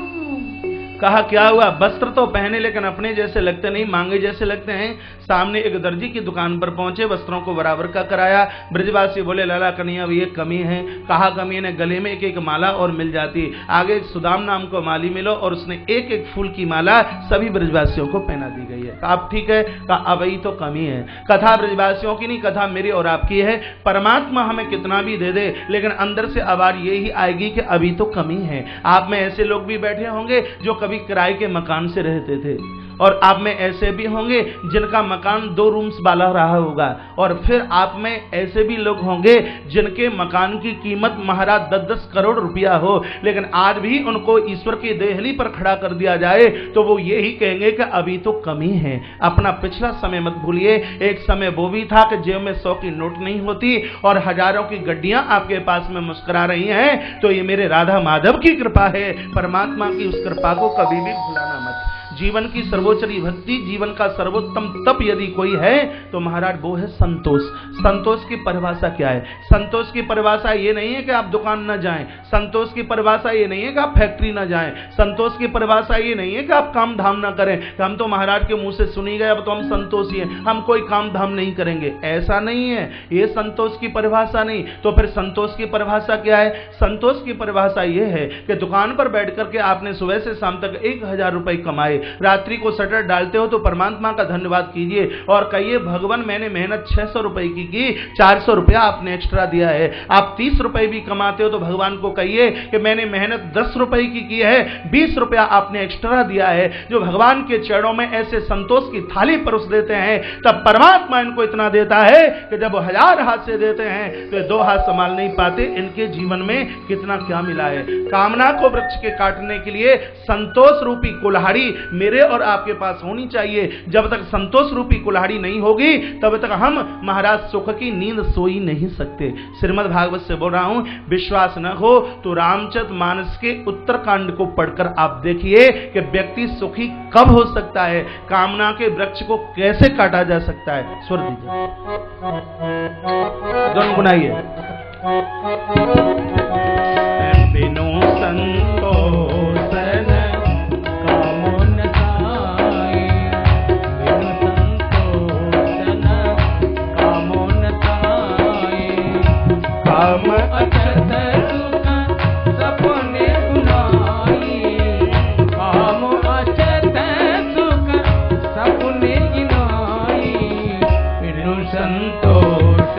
कहा क्या हुआ? वस्त्र तो पहने लेकिन अपने जैसे लगते नहीं, मांगे जैसे लगते हैं। सामने एक दर्जी की दुकान पर पहुंचे, वस्त्रों को बराबर का कराया। ब्रजवासी बोले लाला कन्हैया ये कमी है। कहा कमी ने, गले में एक एक माला और मिल जाती। आगे सुदाम नाम को माली मिलो और उसने एक एक फूल की माला सभी ब्रजवासियों को पहना दी गई है। कहा ठीक है। कहा अब ही तो कमी है। कथा ब्रजवासियों की नहीं, कथा मेरी और आपकी है। परमात्मा हमें कितना भी दे दे लेकिन अंदर से आवाज ये ही आएगी कि अभी तो कमी है। आप में ऐसे लोग भी बैठे होंगे जो कभी किराए के मकान से रहते थे और आप में ऐसे भी होंगे जिनका मकान 2 रूम्स वाला रहा होगा और फिर आप में ऐसे भी लोग होंगे जिनके मकान की कीमत महाराज 10-10 करोड़ रुपया हो, लेकिन आज भी उनको ईश्वर की देहली पर खड़ा कर दिया जाए तो वो यही कहेंगे कि अभी तो कमी है। अपना पिछला समय मत भूलिए। एक समय वो भी था कि जेब में 100 की नोट नहीं होती और हजारों की गड्डियां आपके पास में मुस्कुरा रही हैं, तो ये मेरे राधा माधव की कृपा है। परमात्मा की उस कृपा को कभी भी भुलाना मत। जीवन की सर्वोच्च भक्ति, जीवन का सर्वोत्तम तप यदि कोई है तो महाराज वो है संतोष। संतोष की परिभाषा क्या है? संतोष की परिभाषा ये नहीं है कि आप दुकान न जाएं, संतोष की परिभाषा ये नहीं है कि आप फैक्ट्री न जाएं, संतोष की परिभाषा ये नहीं है कि आप काम धाम ना करें कि हम तो महाराज के मुंह से सुनी गए अब तो हम संतोषी हैं, हम कोई काम धाम नहीं करेंगे। ऐसा नहीं है, ये संतोष की परिभाषा नहीं। तो फिर संतोष की परिभाषा क्या है? संतोष की परिभाषा ये है कि दुकान पर बैठ करके आपने सुबह से शाम तक 1000 रुपए कमाए, रात्रि को शटर डालते हो तो परमात्मा का धन्यवाद कीजिए और कहिए भगवान मैंने मेहनत 600 रुपए की 400 रुपया आपने एक्स्ट्रा दिया है। आप 30 रुपए भी कमाते हो तो भगवान को कहिए कि मैंने मेहनत 10 रुपए की है, 20 रुपया आपने एक्स्ट्रा दिया है। जो भगवान के चरणों में ऐसे संतोष की थाली परोस देते हैं तब परमात्मा इनको इतना देता है कि जब वो 1000 हाथ से देते हैं तो 2 हाथ संभाल नहीं पाते। इनके जीवन में कितना क्या मिला है। कामना को वृक्ष के काटने के लिए संतोष रूपी कुल्हाड़ी मेरे और आपके पास होनी चाहिए। जब तक संतोष रूपी कुल्हाड़ी नहीं होगी तब तक हम महाराज सुख की नींद सो ही नहीं सकते। श्रीमद् भागवत से बोल रहा हूं, विश्वास न हो तो रामचरित मानस के उत्तरकांड को पढ़कर आप देखिए कि व्यक्ति सुखी कब हो सकता है, कामना के वृक्ष को कैसे काटा जा सकता है। स्वर दीजिए, गुनगुनाइए। बिनु संतोष कामो न साई, बिनु संतोष कामो न साई, काम अछत सुख सपने गुनाई, काम अछत सुख सपने गिनाई, बिनु संतोष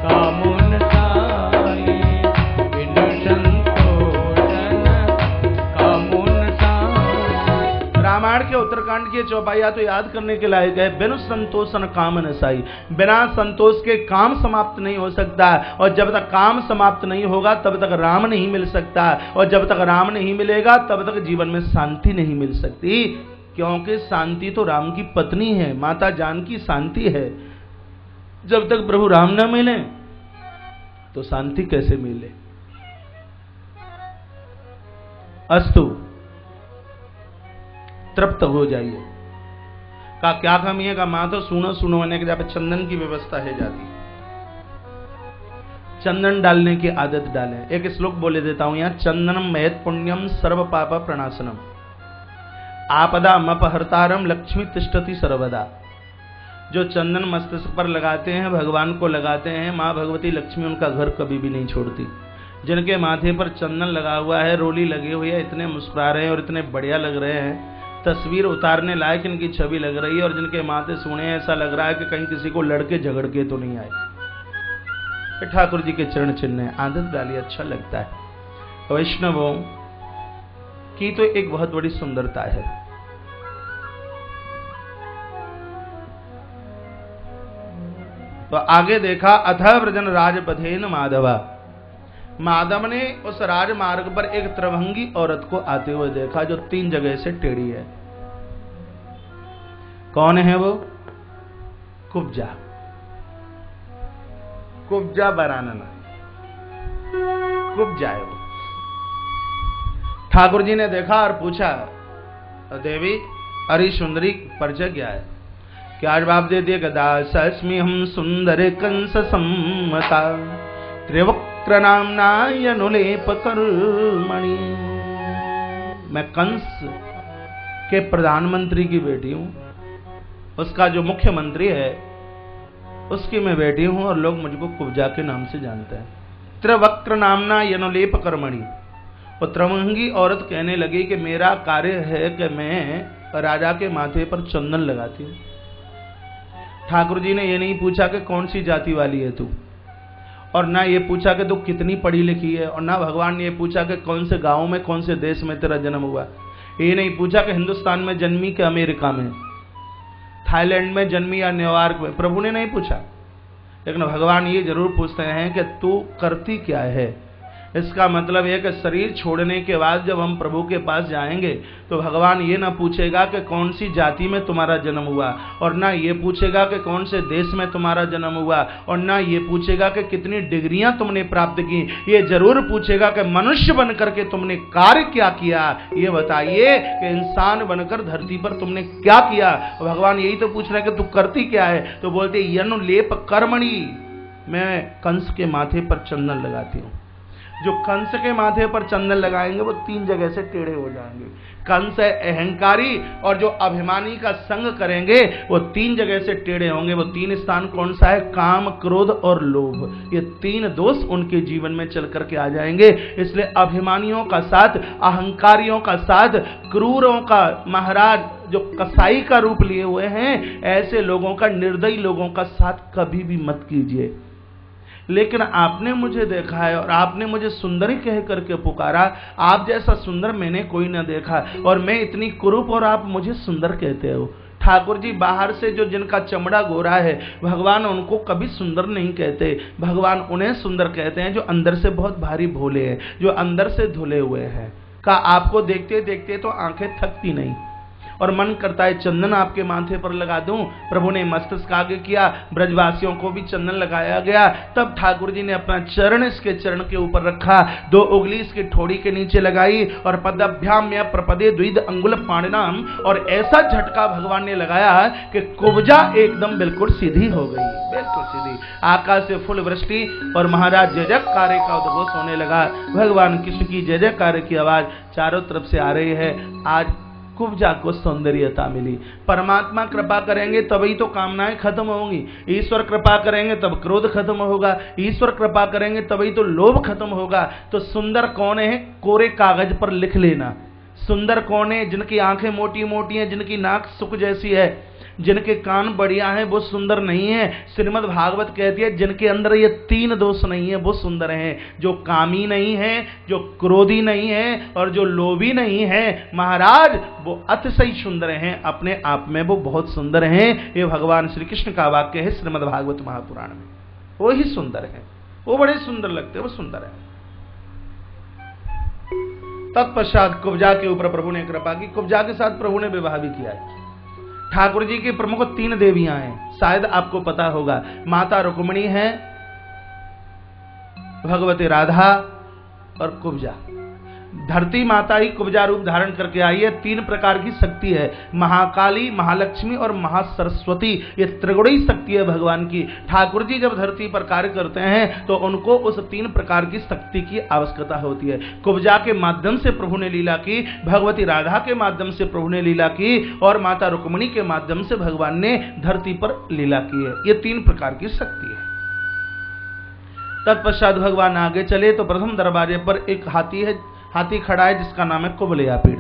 कामो न साई, बिनु संतोष कामो न साई। रामायण के उत्तरकांड की चौपाइया तो याद करने के लायक है। बिनु संतोषन काम न साई, बिना संतोष के काम समाप्त नहीं हो सकता और जब तक काम समाप्त नहीं होगा तब तक राम नहीं मिल सकता और जब तक राम नहीं मिलेगा तब तक जीवन में शांति नहीं मिल सकती। क्योंकि शांति तो राम की पत्नी है, माता जानकी शांति है। जब तक प्रभु राम न मिले तो शांति कैसे मिले। अस्तु, तृप्त हो जाइए। का क्या कमी है? का माँ तो सुनो सुनो होने के जहाँ पे चंदन की व्यवस्था है जाती, चंदन डालने की आदत डालें। एक श्लोक बोले देता हूं यहाँ, चंदनम महत पुण्यम सर्व पाप प्रणाशनम, आपदा मपहर्तारम लक्ष्मी तिष्ठति सर्वदा। जो चंदन मस्तिष्क पर लगाते हैं, भगवान को लगाते हैं, माँ भगवती लक्ष्मी उनका घर कभी भी नहीं छोड़ती। जिनके माथे पर चंदन लगा हुआ है, रोली लगी हुई है, इतने मुस्कुरा रहे हैं और इतने बढ़िया लग रहे हैं, तस्वीर उतारने लायक इनकी छवि लग रही है। और जिनके माथे सुने ऐसा लग रहा है कि कहीं किसी को लड़के झगड़ के तो नहीं आए। ठाकुर जी के चरण चिन्ह आदत डाली, अच्छा लगता है। वैष्णवों की तो एक बहुत बड़ी सुंदरता है। तो आगे देखा, अथ व्रजन राजपथेन माधवा, माधव ने उस राजमार्ग पर एक त्रिभंगी औरत को आते हुए देखा जो 3 जगह से टेढ़ी है। कौन है वो? कुब्जा, कुब्जा बरानना, कुब्जा है वो। ठाकुर जी ने देखा और पूछा, देवी अरे सुंदरी परिचय क्या है? क्या जवाब दे दिया? दासस्मि हम सुंदर कंस सम्मता त्रिवक्र नामना अनुलेप कर्मणि। मैं कंस के प्रधानमंत्री की बेटी हूं, उसका जो मुख्यमंत्री है उसकी मैं बेटी हूं और लोग मुझको कुब्जा के नाम से जानते हैं। त्रिवक्र नामना अनुलेप कर्मणि। और त्रिभंगी औरत कहने लगी कि मेरा कार्य है कि मैं राजा के माथे पर चंदन लगाती हूं। ठाकुर जी ने ये नहीं पूछा कि कौन सी जाति वाली है तू, और ना ये पूछा कि तू कितनी पढ़ी लिखी है, और ना भगवान ने ये पूछा कि कौन से गांव में कौन से देश में तेरा जन्म हुआ। ये नहीं पूछा कि हिंदुस्तान में जन्मी कि अमेरिका में, थाईलैंड में जन्मी या न्यूयॉर्क में। प्रभु ने नहीं पूछा, लेकिन भगवान ये जरूर पूछते हैं कि तू करती क्या है। इसका मतलब है कि शरीर छोड़ने के बाद जब हम प्रभु के पास जाएंगे तो भगवान ये ना पूछेगा कि कौन सी जाति में तुम्हारा जन्म हुआ, और ना ये पूछेगा कि कौन से देश में तुम्हारा जन्म हुआ, और ना ये पूछेगा कि कितनी डिग्रियां तुमने प्राप्त की। ये जरूर पूछेगा कि मनुष्य बनकर के तुमने कार्य क्या किया, ये बताइए कि इंसान बनकर धरती पर तुमने क्या किया। भगवान यही तो पूछ रहे हैं कि तू करती क्या है। तो बोलते यनु लेप कर्मणि, मैं कंस के माथे पर चंदन लगाती हूँ। जो कंस के माथे पर चंदन लगाएंगे वो 3 जगह से टेढ़े हो जाएंगे। कंस है अहंकारी, और जो अभिमानी का संग करेंगे वो 3 जगह से टेढ़े होंगे। वो 3 स्थान कौन सा है? काम, क्रोध और लोभ। ये 3 दोष उनके जीवन में चल करके आ जाएंगे। इसलिए अभिमानियों का साथ, अहंकारियों का साथ, क्रूरों का, महाराज जो कसाई का रूप लिए हुए हैं, ऐसे लोगों का, निर्दयी लोगों का साथ कभी भी मत कीजिए। लेकिन आपने मुझे देखा है और आपने मुझे सुंदरी कह करके पुकारा। आप जैसा सुंदर मैंने कोई न देखा, और मैं इतनी कुरूप और आप मुझे सुंदर कहते हो। ठाकुर जी, बाहर से जो जिनका चमड़ा गोरा है, भगवान उनको कभी सुंदर नहीं कहते। भगवान उन्हें सुंदर कहते हैं जो अंदर से बहुत भारी भोले हैं, जो अंदर से धुले हुए हैं। का आपको देखते देखते तो आंखें थकती नहीं, और मन करता है चंदन आपके माथे पर लगा दूं। प्रभु ने मस्तक आगे किया, ब्रजवासियों को भी चंदन लगाया गया। तब ठाकुर जी ने अपना चरण इसके चरण के ऊपर रखा, 2 उंगली इसकी ठोड़ी के नीचे लगाई, और पदभ्याम में प्रपदे द्विद अंगुल पाणिनाम, और ऐसा झटका भगवान ने लगाया कि कुब्जा एकदम बिल्कुल सीधी हो गई, बिल्कुल सीधी। आकाश से फूल वृष्टि और महाराज जय जयकार का उद्घोष होने लगा। भगवान कृष्ण की जय जयकार की आवाज चारों तरफ से आ रही है। आज कुब्जा को सौंदर्यता मिली। परमात्मा कृपा करेंगे तभी तो कामनाएं खत्म होंगी। ईश्वर कृपा करेंगे तब क्रोध खत्म होगा। ईश्वर कृपा करेंगे तभी तो लोभ खत्म होगा। तो सुंदर कौन है? कोरे कागज पर लिख लेना। सुंदर कौन है? जिनकी आंखें मोटी मोटी हैं, जिनकी नाक सुख जैसी है, जिनके कान बढ़िया हैं, वो सुंदर नहीं है। श्रीमद् भागवत कहती है जिनके अंदर ये 3 दोष नहीं है वो सुंदर हैं। जो कामी नहीं है, जो क्रोधी नहीं है, और जो लोभी नहीं है, महाराज वो अतिशय सुंदर हैं। अपने आप में वो बहुत सुंदर हैं। ये भगवान श्री कृष्ण का वाक्य है श्रीमद् भागवत महापुराण में। वो ही सुंदर है, वो बड़े सुंदर लगते हैं, वो सुंदर है। तत्पश्चात कुब्जा के ऊपर प्रभु ने कृपा की। कुब्जा के साथ प्रभु ने विवाह भी किया है। ठाकुर जी की प्रमुख 3 देवियां हैं, शायद आपको पता होगा। माता रुक्मिणी है, भगवती राधा और कुब्जा। धरती माता ही कुब्जा रूप धारण करके आई है। 3 प्रकार की शक्ति है, महाकाली, महालक्ष्मी और महासरस्वती। ये त्रिगुणी शक्ति है भगवान की। ठाकुर जी जब धरती पर कार्य करते हैं तो उनको उस 3 प्रकार की शक्ति की आवश्यकता होती है। कुब्जा के माध्यम से प्रभु ने लीला की, भगवती राधा के माध्यम से प्रभु ने लीला की, और माता रुक्मिणी के माध्यम से भगवान ने धरती पर लीला की है। ये 3 प्रकार की शक्ति है। तत्पश्चात भगवान आगे चले तो प्रथम दरवाजे पर एक हाथी खड़ा है जिसका नाम है कुबलयापीड़।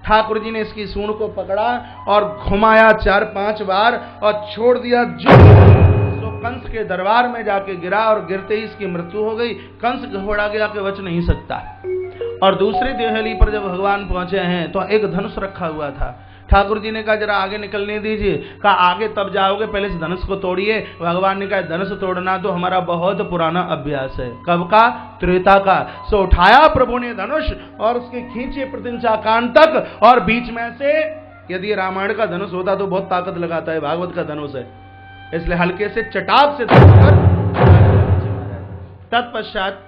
ठाकुर जी ने इसकी सूंड को पकड़ा और घुमाया 4-5 बार और छोड़ दिया। जो कंस के दरबार में जाके गिरा, और गिरते ही इसकी मृत्यु हो गई। कंस घबरा गया कि बच नहीं सकता। और दूसरी देहली पर जब भगवान पहुंचे हैं तो एक धनुष रखा हुआ था। ठाकुर जी ने कहा जरा आगे निकलने दीजिए। कहा आगे तब जाओगे, पहले इस धनुष को तोड़िए। भगवान ने कहा धनुष तोड़ना तो हमारा बहुत पुराना अभ्यास है। कब का? त्रेता का। सो उठाया प्रभु ने धनुष और उसके खींचे प्रतिंचा कान तक, और बीच में से, यदि रामायण का धनुष होता तो बहुत ताकत लगाता है, भागवत का धनुष है इसलिए हल्के से चटाक से तोड़कर। तत्पश्चात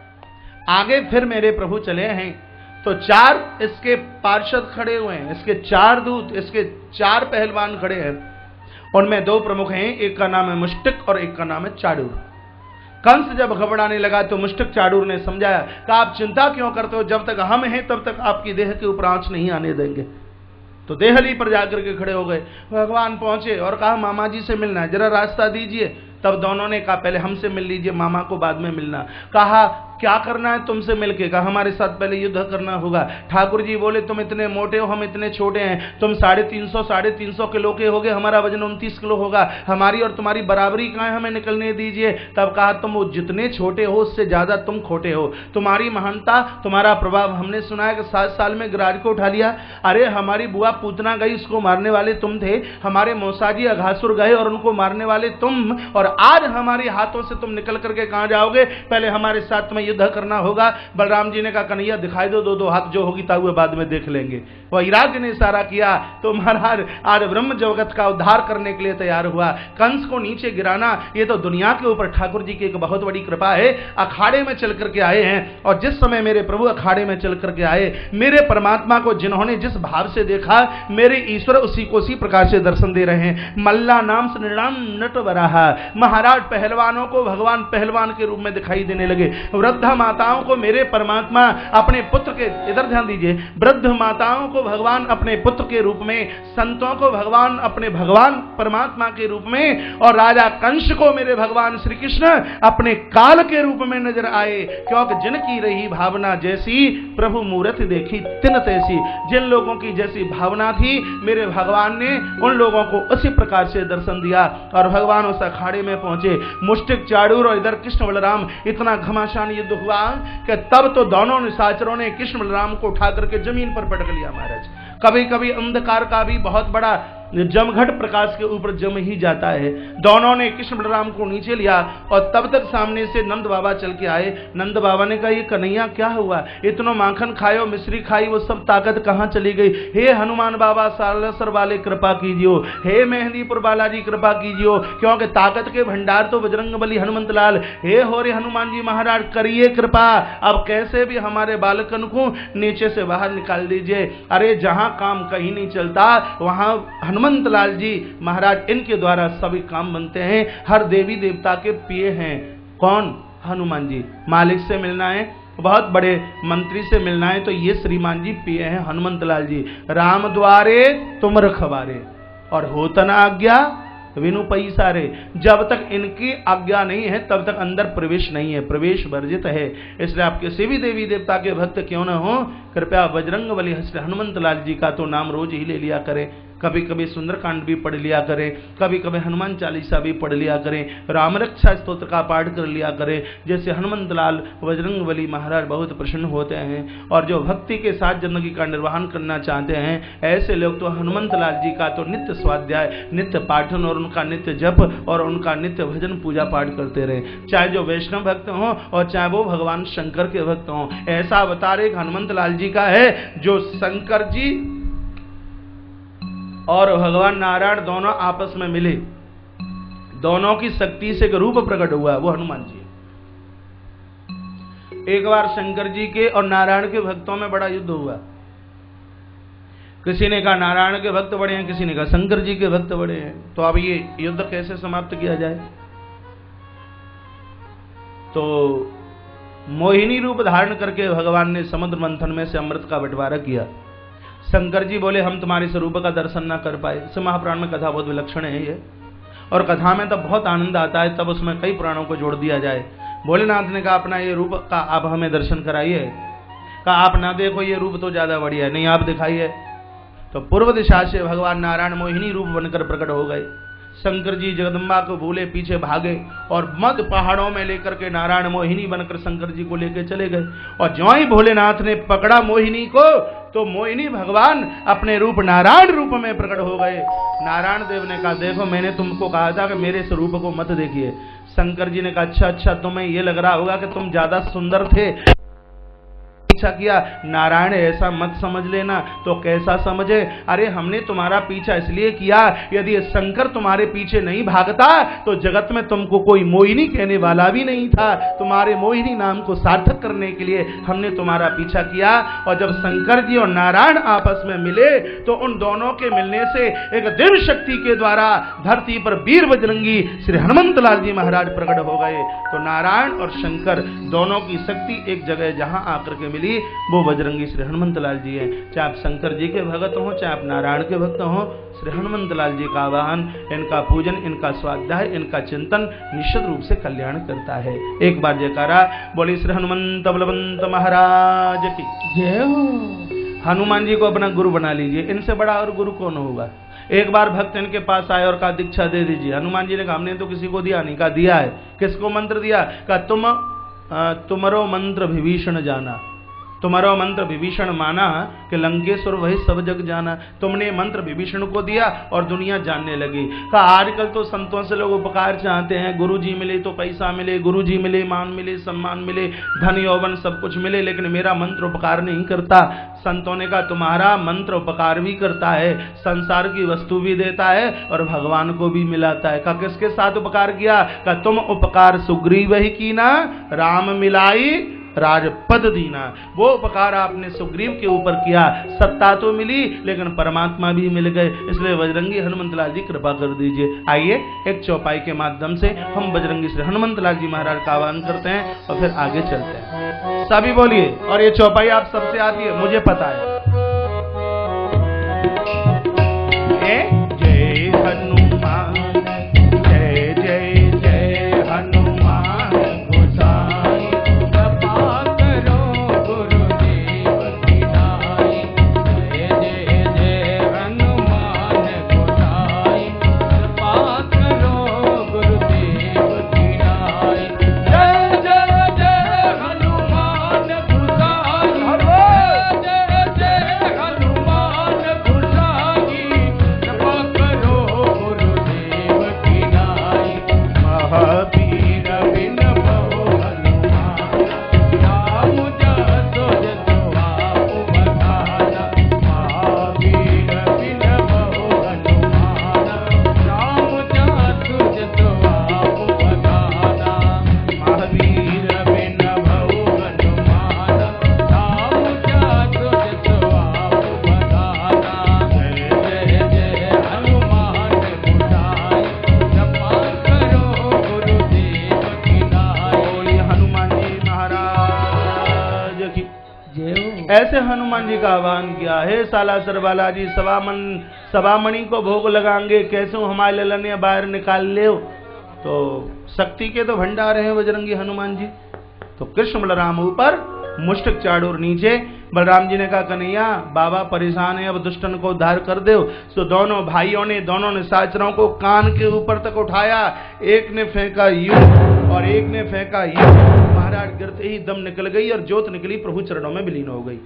आगे फिर मेरे प्रभु चले हैं तो 4 इसके पार्षद खड़े हुए हैं, इसके 4 दूत, इसके 4 पहलवान खड़े हैं। उनमें 2 प्रमुख हैं, एक का नाम है मुष्टिक और एक का नाम है चाडूर। कंस जब घबराने लगा तो मुष्टिक चाडूर ने समझाया कि आप चिंता क्यों करते हो, जब तक हम हैं तब तक आपकी देह के ऊपर आंच नहीं आने देंगे। तो देहली पर जाकर के खड़े हो गए। भगवान पहुंचे और कहा मामा जी से मिलना है, जरा रास्ता दीजिए। तब दोनों ने कहा पहले हमसे मिल लीजिए, मामा को बाद में मिलना। कहा क्या करना है तुमसे मिलके? कहा हमारे साथ पहले युद्ध करना होगा। ठाकुर जी बोले तुम इतने मोटे हो, हम इतने छोटे हैं। तुम 350 किलो के होगे, हमारा वजन 29 किलो होगा। हमारी और तुम्हारी बराबरी कहाँ है, हमें निकलने दीजिए। तब कहा तुम वो जितने छोटे हो उससे ज्यादा तुम खोटे हो। तुम्हारी महानता, तुम्हारा प्रभाव हमने सुना है कि 7 साल में गिराज को उठा लिया। अरे हमारी बुआ पूतना गई, उसको मारने वाले तुम थे। हमारे मौसाजी अघासुर गए और उनको मारने वाले तुम, और आज हमारे हाथों से तुम निकल करके कहां जाओगे? पहले हमारे साथ में युद्ध करना होगा। बलराम जी ने कहा कन्हैया दिखाई दो 2-2 हाथ, जो होगी ताऊ बाद में देख लेंगे। वैराग्य ने इशारा किया तो महाराज आज ब्रह्म जगत का उद्धार करने के लिए तैयार हुआ। कंस को नीचे गिराना ये तो दुनिया के ऊपर ठाकुर जी की एक बहुत बड़ी कृपा है। अखाड़े में चल करके आए हैं, और जिस समय मेरे प्रभु अखाड़े में चल करके आए, मेरे परमात्मा को जिन्होंने जिस भाव से देखा, मेरे ईश्वर उसी को उसी प्रकार से दर्शन दे रहे हैं। मल्ला नाम से निर्णाम नट बराहा। महाराज पहलवानों को भगवान पहलवान के रूप में दिखाई देने लगे। व्रत वृद्धा माताओं को मेरे परमात्मा अपने पुत्र के, इधर ध्यान दीजिए, वृद्ध माताओं को भगवान अपने पुत्र के रूप में, संतों को भगवान अपने भगवान परमात्मा के रूप में, और राजा कंस को मेरे भगवान श्री कृष्ण अपने काल के रूप में नजर आए। क्योंकि जिनकी रही भावना जैसी, प्रभु मूर्त देखी तिन तैसी। जिन लोगों की जैसी भावना थी, मेरे भगवान ने उन लोगों को उसी प्रकार से दर्शन दिया। और भगवान उस अखाड़े में पहुंचे, मुष्टिक चाड़ूर और इधर कृष्ण बलराम, इतना घमासान युद्ध हुआ कि तब तो दोनों निशाचरों ने कृष्ण बलराम को उठा करके जमीन पर पटक लिया महाराज। कभी कभी अंधकार का भी बहुत बड़ा जमघट प्रकाश के ऊपर जम ही जाता है। दोनों ने कृष्ण बलराम को नीचे लिया और तब तक सामने से नंद बाबा चल के आए। नंद बाबा ने कहा, ये कन्हैया क्या हुआ, इतना माखन खायो, मिश्री खाई, वो सब ताकत कहाँ चली गई? हे हनुमान बाबा सालासर वाले कृपा कीजियो, हे मेहंदीपुर बालाजी कृपा कीजियो, क्योंकि ताकत के भंडार तो बजरंग बली हनुमंत लाल। हे हो रे हनुमान जी महाराज करिए कृपा, अब कैसे भी हमारे बालकन को नीचे से बाहर निकाल दीजिए। अरे जहां काम कहीं नहीं चलता वहां हनुमंत लाल जी महाराज, इनके द्वारा सभी काम बनते हैं। हर देवी देवता के पिए हैं। कौन? हनुमान जी। मालिक से मिलना है, बहुत बड़े मंत्री से मिलना है, तो ये श्रीमान जी पिए हैं हनुमंत लाल जी। राम द्वारे तुम रखवारे, और होतन आज्ञा विनु पैसारे। जब तक इनकी आज्ञा नहीं है तब तक अंदर प्रवेश नहीं है, प्रवेश वर्जित है। इसलिए आप किसी भी देवी देवता के भक्त क्यों न हो, कृपया बजरंग बली हनुमंत लाल जी का तो नाम रोज ही ले लिया करें। कभी कभी सुंदरकांड भी पढ़ लिया करें, कभी कभी हनुमान चालीसा भी पढ़ लिया करें, राम रक्षा स्तोत्र का पाठ कर लिया करें। जैसे हनुमंत लाल बजरंग बली महाराज बहुत प्रसन्न होते हैं। और जो भक्ति के साथ जिंदगी का निर्वहन करना चाहते हैं, ऐसे लोग तो हनुमंत लाल जी का तो नित्य स्वाध्याय, नित्य पाठन और उनका नित्य जप और उनका नित्य भजन पूजा पाठ करते रहे। चाहे जो वैष्णव भक्त हों और चाहे वो भगवान शंकर के भक्त हों। ऐसा अवतार एक हनुमंत लाल जी का है जो शंकर जी और भगवान नारायण दोनों आपस में मिले, दोनों की शक्ति से एक रूप प्रकट हुआ, वो हनुमान जी। एक बार शंकर जी के और नारायण के भक्तों में बड़ा युद्ध हुआ। किसी ने कहा नारायण के भक्त बड़े हैं, किसी ने कहा शंकर जी के भक्त बड़े हैं। तो अब ये युद्ध कैसे समाप्त किया जाए? तो मोहिनी रूप धारण करके भगवान ने समुद्र मंथन में से अमृत का बंटवारा किया। शंकर जी बोले हम तुम्हारे स्वरूप का दर्शन ना कर पाए। इस महापुराण में कथा बहुत विलक्षण है ये, और कथा में तब बहुत आनंद आता है, तब उसमें कई पुराणों को जोड़ दिया जाए। भोलेनाथ ने कहा अपना ये रूप का आप हमें दर्शन कराइए। कहा आप ना देखो, ये रूप तो ज्यादा बढ़िया है, नहीं आप दिखाइए। तो पूर्व दिशा से भगवान नारायण मोहिनी रूप बनकर प्रकट हो गए। शंकर जी जगदम्बा को भूले पीछे भागे और मध्य पहाड़ों में लेकर के नारायण मोहिनी बनकर शंकर जी को लेकर चले गए। और ज्यों ही भोलेनाथ ने पकड़ा मोहिनी को, तो मोहिनी भगवान अपने रूप नारायण रूप में प्रकट हो गए। नारायण देव ने कहा देखो मैंने तुमको कहा था कि मेरे स्वरूप को मत देखिए। शंकर जी ने कहा अच्छा अच्छा, तुम्हें ये लग रहा होगा कि तुम ज्यादा सुंदर थे, पीछा किया। नारायण ऐसा मत समझ लेना। तो कैसा समझे? अरे हमने तुम्हारा पीछा इसलिए किया, यदि शंकर तुम्हारे पीछे नहीं भागता तो जगत में तुमको कोई मोहिनी कहने वाला भी नहीं था। तुम्हारे मोहिनी नाम को सार्थक करने के लिए हमने तुम्हारा पीछा किया। और जब शंकर जी और नारायण आपस में मिले तो उन दोनों के मिलने से एक दिव्य शक्ति के द्वारा धरती पर वीर बजरंगी श्री हनुमंत लाल जी महाराज प्रकट हो गए। तो नारायण और शंकर दोनों की शक्ति एक जगह जहां आकर के मिली, वो बजरंगी श्री हनुमंत लाल जी हैं। चाहे आप शंकर जी के भक्त हो, चाहे आप नारायण के भक्त हो, श्री हनुमंत लाल जी का आवाहन, इनका पूजन, इनका स्वाध्याय, इनका चिंतन निश्चित रूप से कल्याण करता है। एक बार जयकारा बोली श्री हनुमंत बलवंत महाराज की जय हो। हनुमान जी को अपना गुरु बना लीजिए, इनसे बड़ा और गुरु कौन होगा। एक बार भक्त इनके पास आए और कहा दीक्षा दे दीजिए। हनुमान जी ने कहा हमने तो किसी को दिया नहीं। कहा दिया है। किसको मंत्र दिया? कहा तुम्हारो मंत्र विभीषण जाना। तुम्हारा मंत्र विभीषण माना कि लंकेश्वर वही सब जग जाना। तुमने मंत्र विभीषण को दिया और दुनिया जानने लगी। कहा आजकल तो संतों से लोग उपकार चाहते हैं, गुरु जी मिले तो पैसा मिले, गुरु जी मिले मान मिले, सम्मान मिले, धन यौवन सब कुछ मिले, लेकिन मेरा मंत्र उपकार नहीं करता। संतों ने कहा तुम्हारा मंत्र उपकार भी करता है, संसार की वस्तु भी देता है और भगवान को भी मिलाता है। कहा किसके साथ उपकार किया? कहा तुम उपकार सुग्रीव ही कीना, राम मिलाई राजपद दीना। वो उपकार आपने सुग्रीव के ऊपर किया, सत्ता तो मिली लेकिन परमात्मा भी मिल गए, इसलिए बजरंगी हनुमंतलाल जी कृपा कर दीजिए। आइए एक चौपाई के माध्यम से हम बजरंगी श्री हनुमंतलाल जी महाराज का आह्वान करते हैं और फिर आगे चलते हैं। सभी बोलिए। और ये चौपाई आप सबसे आती है, मुझे पता है। जय हनुमान, जय जय जय हनुमान गोसाई, कृपा करो गुरुदेव की नाई। जय जय जय हनुमान गोसाई, कृपा करो गुरुदेव की नाई। जय जय जय हनुमान गोसाई, जय जय हनुमान गोसाई, कृपा करो गुरुदेव की नाई। महावीर बिन बहु हनुमान, राम जसो जसो आपु बखाना। महावीर बिन बहु हनुमान, राम जसो जसो आपु बखाना। महावीर बिन बहु हनुमान, राम जसो जसो आपु बखाना। जय जय जय हनुमान गोसाई, कृपा करो गुरुदेव की नाई। बोलिए हनुमान जी महाराज की जय हो। ऐसे हनुमान जी का आह्वान किया, हे सालासर वाला जी, सवामणि को भोग लगाएंगे, कैसे हमारे ललन या बाहर निकाल ले। तो शक्ति के तो भंडार हैं बजरंगी हनुमान जी। तो कृष्ण बलराम ऊपर, मुष्टक चाड़ूर नीचे। बलराम जी ने कहा, कन्हैया बाबा परेशान है, अब दुष्टन को उद्धार कर दो। तो दोनों भाइयों ने, दोनों निशाचरों को कान के ऊपर तक उठाया। एक ने फेंका यूं और एक ने फेंका यूं। महाराज गिरते ही दम निकल गई और ज्योत निकली, प्रभु चरणों में विलीन हो गई।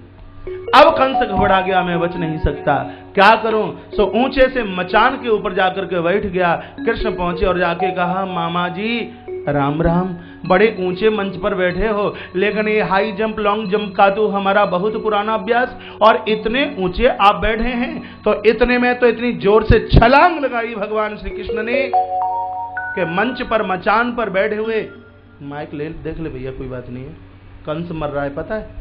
अब कंस घबरा गया, मैं बच नहीं सकता, क्या करूं। सो ऊंचे से मचान के ऊपर जाकर के बैठ गया। कृष्ण पहुंचे और जाके कहा, मामा जी राम राम, बड़े ऊंचे मंच पर बैठे हो, लेकिन ये हाई जंप लॉन्ग जंप का तो हमारा बहुत पुराना अभ्यास, और इतने ऊंचे आप बैठे हैं। तो इतने में तो इतनी जोर से छलांग लगाई भगवान श्री कृष्ण ने कि मंच पर, मचान पर बैठे हुए, माइक ले देख ले भैया, कोई बात नहीं है, कंस मर रहा है पता है।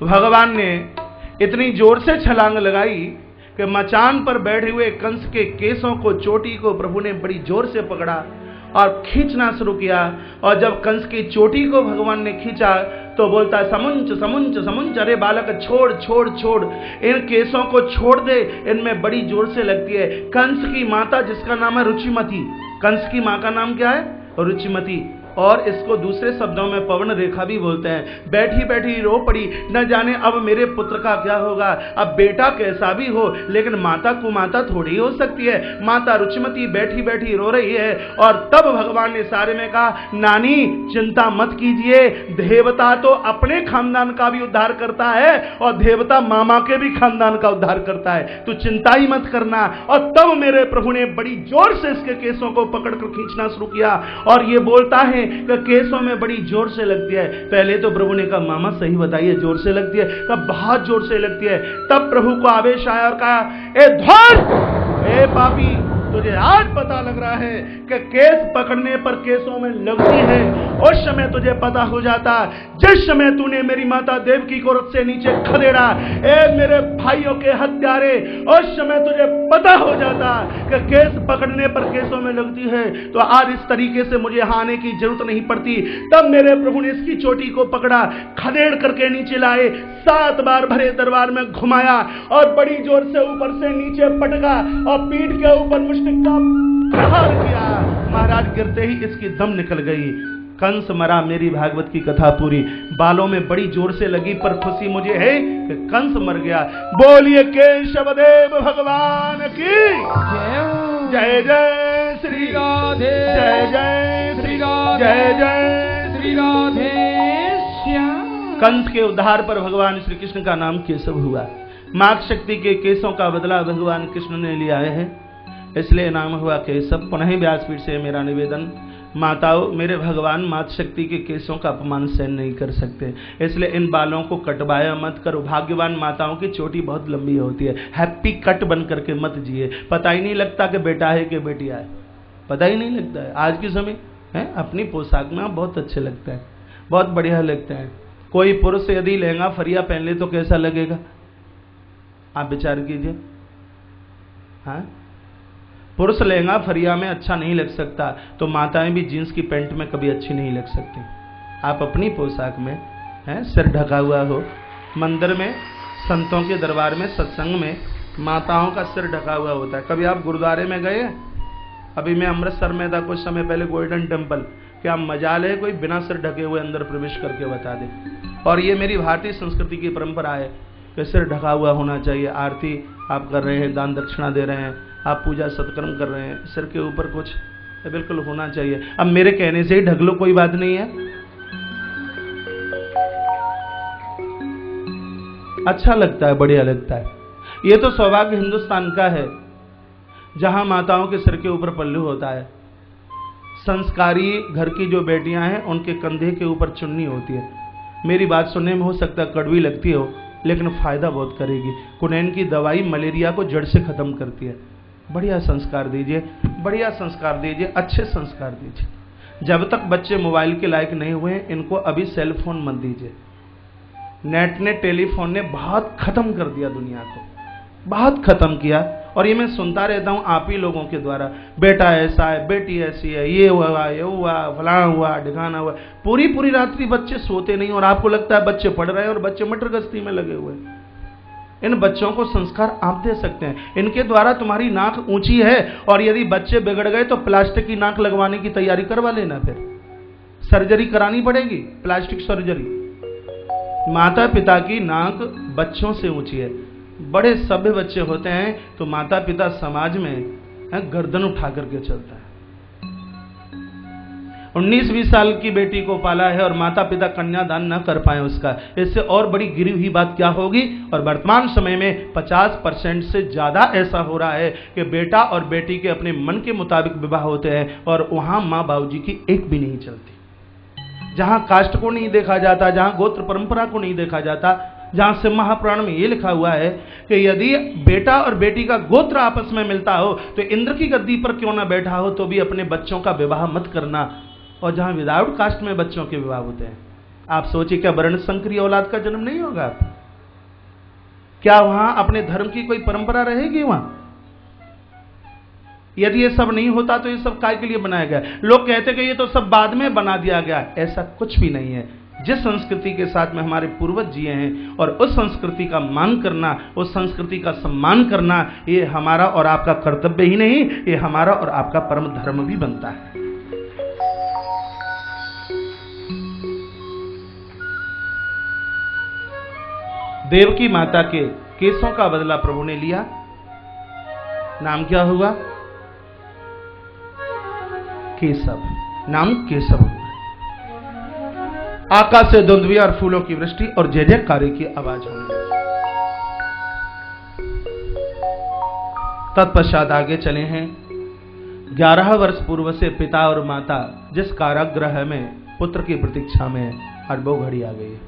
भगवान ने इतनी जोर से छलांग लगाई कि मचान पर बैठे हुए कंस के केसों को, चोटी को प्रभु ने बड़ी जोर से पकड़ा और खींचना शुरू किया। और जब कंस की चोटी को भगवान ने खींचा तो बोलता, समुंच समुंच समुंच, अरे बालक छोड़ छोड़ छोड़, इन केसों को छोड़ दे, इनमें बड़ी जोर से लगती है। कंस की माता जिसका नाम है रुचिमती, कंस की माँ का नाम क्या है? रुचिमती, और इसको दूसरे शब्दों में पवन रेखा भी बोलते हैं। बैठी बैठी रो पड़ी, न जाने अब मेरे पुत्र का क्या होगा। अब बेटा कैसा भी हो, लेकिन माता कुमाता थोड़ी हो सकती है। माता रुचिमती बैठी बैठी रो रही है। और तब भगवान ने सारे में कहा, नानी चिंता मत कीजिए, देवता तो अपने खानदान का भी उद्धार करता है और देवता मामा के भी खानदान का उद्धार करता है, तू चिंता ही मत करना। और तब मेरे प्रभु ने बड़ी जोर से इसके केसों को पकड़कर खींचना शुरू किया और ये बोलता है कि केसों में बड़ी जोर से लगती है। पहले तो प्रभु ने कहा, मामा सही बताइए, जोर से लगती है? कहा बहुत जोर से लगती है। तब प्रभु को आवेश आया और कहा, ए ध्वज, ए पापी, तुझे आज पता लग रहा है कि केस पकड़ने पर केसों में लगती है। उस समय तुझे पता हो जाता, जिस समय तूने मेरी माता देवकी को रथ से नीचे खदेड़ा, ए मेरे भाइयों के हत्यारे, उस समय तुझे पता हो जाता कि केस पकड़ने पर केसों में लगती है। तो आज इस तरीके से मुझे यहाँ आने की जरूरत नहीं पड़ती। तब मेरे प्रभु ने इसकी चोटी को पकड़ा, खदेड़ करके नीचे लाए, 7 बार भरे दरबार में घुमाया और बड़ी जोर से ऊपर से नीचे पटका और पीठ के ऊपर मुष्टिक का प्रहार किया। महाराज गिरते ही इसकी दम निकल गई। कंस मरा, मेरी भागवत की कथा पूरी। बालों में बड़ी जोर से लगी, पर खुशी मुझे है कि कंस मर गया। बोलिए केशवदेव भगवान की जय। जय श्री राधे, जय जय श्री राधे, जय जय श्री राधे श्याम। कंस के उद्धार पर भगवान श्री कृष्ण का नाम केशव हुआ। मात शक्ति के केसों का बदला भगवान कृष्ण ने लिया है, इसलिए नाम हुआ केशव। पुनः व्यासपीठ से मेरा निवेदन, माताओं, मेरे भगवान मात शक्ति के केसों का अपमान सहन नहीं कर सकते, इसलिए इन बालों को कटवाया मत करो। भाग्यवान माताओं की चोटी बहुत लंबी होती है। हैप्पी कट बन करके मत जिए, पता ही नहीं लगता कि बेटा है कि बेटिया है, पता ही नहीं लगता है। आज के समय हैं, अपनी पोशाक में आप बहुत अच्छे लगते हैं, बहुत बढ़िया लगते हैं। कोई पुरुष यदि लहंगा फरिया पहन ले तो कैसा लगेगा, आप विचार कीजिए। हाँ, पुरुष लहंगा फरिया में अच्छा नहीं लग सकता, तो माताएं भी जीन्स की पैंट में कभी अच्छी नहीं लग सकती। आप अपनी पोशाक में हैं, सिर ढका हुआ हो, मंदिर में, संतों के दरबार में, सत्संग में माताओं का सिर ढका हुआ होता है। कभी आप गुरुद्वारे में गए? अभी मैं अमृतसर में था कुछ समय पहले, गोल्डन टेम्पल। क्या मजाल है कोई बिना सिर ढके हुए अंदर प्रवेश करके बता दे। और ये मेरी भारतीय संस्कृति की परंपरा है कि सिर ढका हुआ होना चाहिए। आरती आप कर रहे हैं, दान दक्षिणा दे रहे हैं, आप पूजा सत्कर्म कर रहे हैं, सिर के ऊपर कुछ बिल्कुल होना चाहिए। अब मेरे कहने से ही ढक लो, कोई बात नहीं है, अच्छा लगता है, बढ़िया लगता है। ये तो सौभाग्य हिंदुस्तान का है जहां माताओं के सिर के ऊपर पल्लू होता है। संस्कारी घर की जो बेटियां हैं उनके कंधे के ऊपर चुन्नी होती है। मेरी बात सुनने में हो सकता है कड़वी लगती हो, लेकिन फायदा बहुत करेगी। कुनैन की दवाई मलेरिया को जड़ से खत्म करती है। बढ़िया संस्कार दीजिए, बढ़िया संस्कार दीजिए, अच्छे संस्कार दीजिए। जब तक बच्चे मोबाइल के लायक नहीं हुए इनको अभी सेल फोन मत दीजिए। नेट ने, टेलीफोन ने बहुत खत्म कर दिया दुनिया को, बहुत खत्म किया। और ये मैं सुनता रहता हूं आप ही लोगों के द्वारा, बेटा ऐसा है, बेटी ऐसी है, ये हुआ, फलाना हुआ, ढिकाना हुआ। पूरी पूरी रात्रि बच्चे सोते नहीं और आपको लगता है बच्चे पढ़ रहे हैं और बच्चे मटर गश्ती में लगे हुए। इन बच्चों को संस्कार आप दे सकते हैं। इनके द्वारा तुम्हारी नाक ऊंची है और यदि बच्चे बिगड़ गए तो प्लास्टिक की नाक लगवाने की तैयारी करवा लेना, फिर सर्जरी करानी पड़ेगी, प्लास्टिक सर्जरी। माता पिता की नाक बच्चों से ऊंची है। बड़े सभ्य बच्चे होते हैं तो माता पिता समाज में गर्दन उठा करके चलता है। 19-20 साल की बेटी को पाला है और माता पिता कन्यादान न कर पाए उसका, इससे और बड़ी गिरी हुई बात क्या होगी। और वर्तमान समय में 50% से ज्यादा ऐसा हो रहा है कि बेटा और बेटी के अपने मन के मुताबिक विवाह होते हैं और वहां माँ बाबूजी की एक भी नहीं चलती। जहां कास्ट को नहीं देखा जाता, जहां गोत्र परंपरा को नहीं देखा जाता, जहां से महापुराण में यह लिखा हुआ है कि यदि बेटा और बेटी का गोत्र आपस में मिलता हो तो इंद्र की गद्दी पर क्यों ना बैठा हो तो भी अपने बच्चों का विवाह मत करना। और जहां विदाउट कास्ट में बच्चों के विवाह होते हैं, आप सोचिए क्या वर्ण संकरी औलाद का जन्म नहीं होगा? क्या वहां अपने धर्म की कोई परंपरा रहेगी? वहां यदि ये सब नहीं होता तो ये सब काय के लिए बनाया गया? लोग कहते कि ये तो सब बाद में बना दिया गया, ऐसा कुछ भी नहीं है। जिस संस्कृति के साथ में हमारे पूर्वज जिए हैं और उस संस्कृति का मान करना, उस संस्कृति का सम्मान करना, ये हमारा और आपका कर्तव्य ही नहीं, ये हमारा और आपका परम धर्म भी बनता है। देवकी माता के केसों का बदला प्रभु ने लिया। नाम क्या हुआ? केशव। नाम केशव हुआ। आकाश से धुंधवी और फूलों की वृष्टि और जय जयकारे की आवाज होने लगी। तत्पश्चात आगे चले हैं। 11 वर्ष पूर्व से पिता और माता जिस कारागृह में पुत्र की प्रतीक्षा में आज वो घड़ी आ गई है।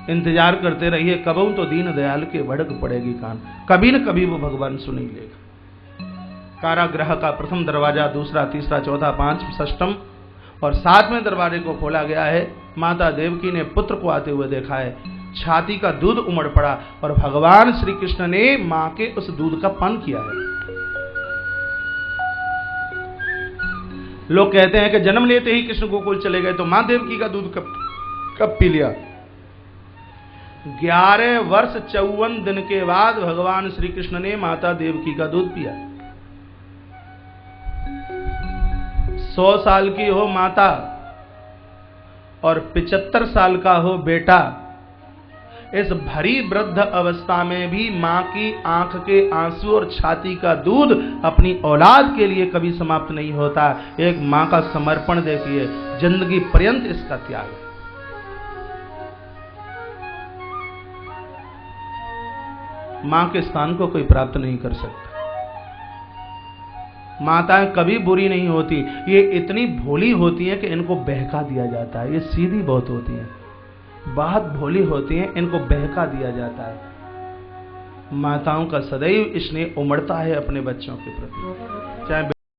इंतजार करते रहिए, कबहू तो दीन दयाल के भड़क पड़ेगी कान, कभी न कभी वो भगवान सुन ही लेगा। कारागृह का प्रथम दरवाजा, दूसरा, तीसरा, चौथा, 5, 6 और 7वें दरवाजे को खोला गया है। माता देवकी ने पुत्र को आते हुए देखा है। छाती का दूध उमड़ पड़ा और भगवान श्री कृष्ण ने मां के उस दूध का पान किया है। लोग कहते हैं कि जन्म लेते ही कृष्ण गोकुल चले गए तो मां देवकी का दूध कब पी लिया? 11 वर्ष 54 दिन के बाद भगवान श्री कृष्ण ने माता देवकी का दूध पिया। 100 साल की हो माता और 75 साल का हो बेटा, इस भरी वृद्ध अवस्था में भी मां की आंख के आंसू और छाती का दूध अपनी औलाद के लिए कभी समाप्त नहीं होता। एक मां का समर्पण देखिए, जिंदगी पर्यंत इसका त्याग है। मां के स्थान को कोई प्राप्त नहीं कर सकता। माताएं कभी बुरी नहीं होती, ये इतनी भोली होती हैं कि इनको बहका दिया जाता है। ये सीधी बहुत होती हैं, बहुत भोली होती हैं, इनको बहका दिया जाता है। माताओं का सदैव स्नेह उमड़ता है अपने बच्चों के प्रति, चाहे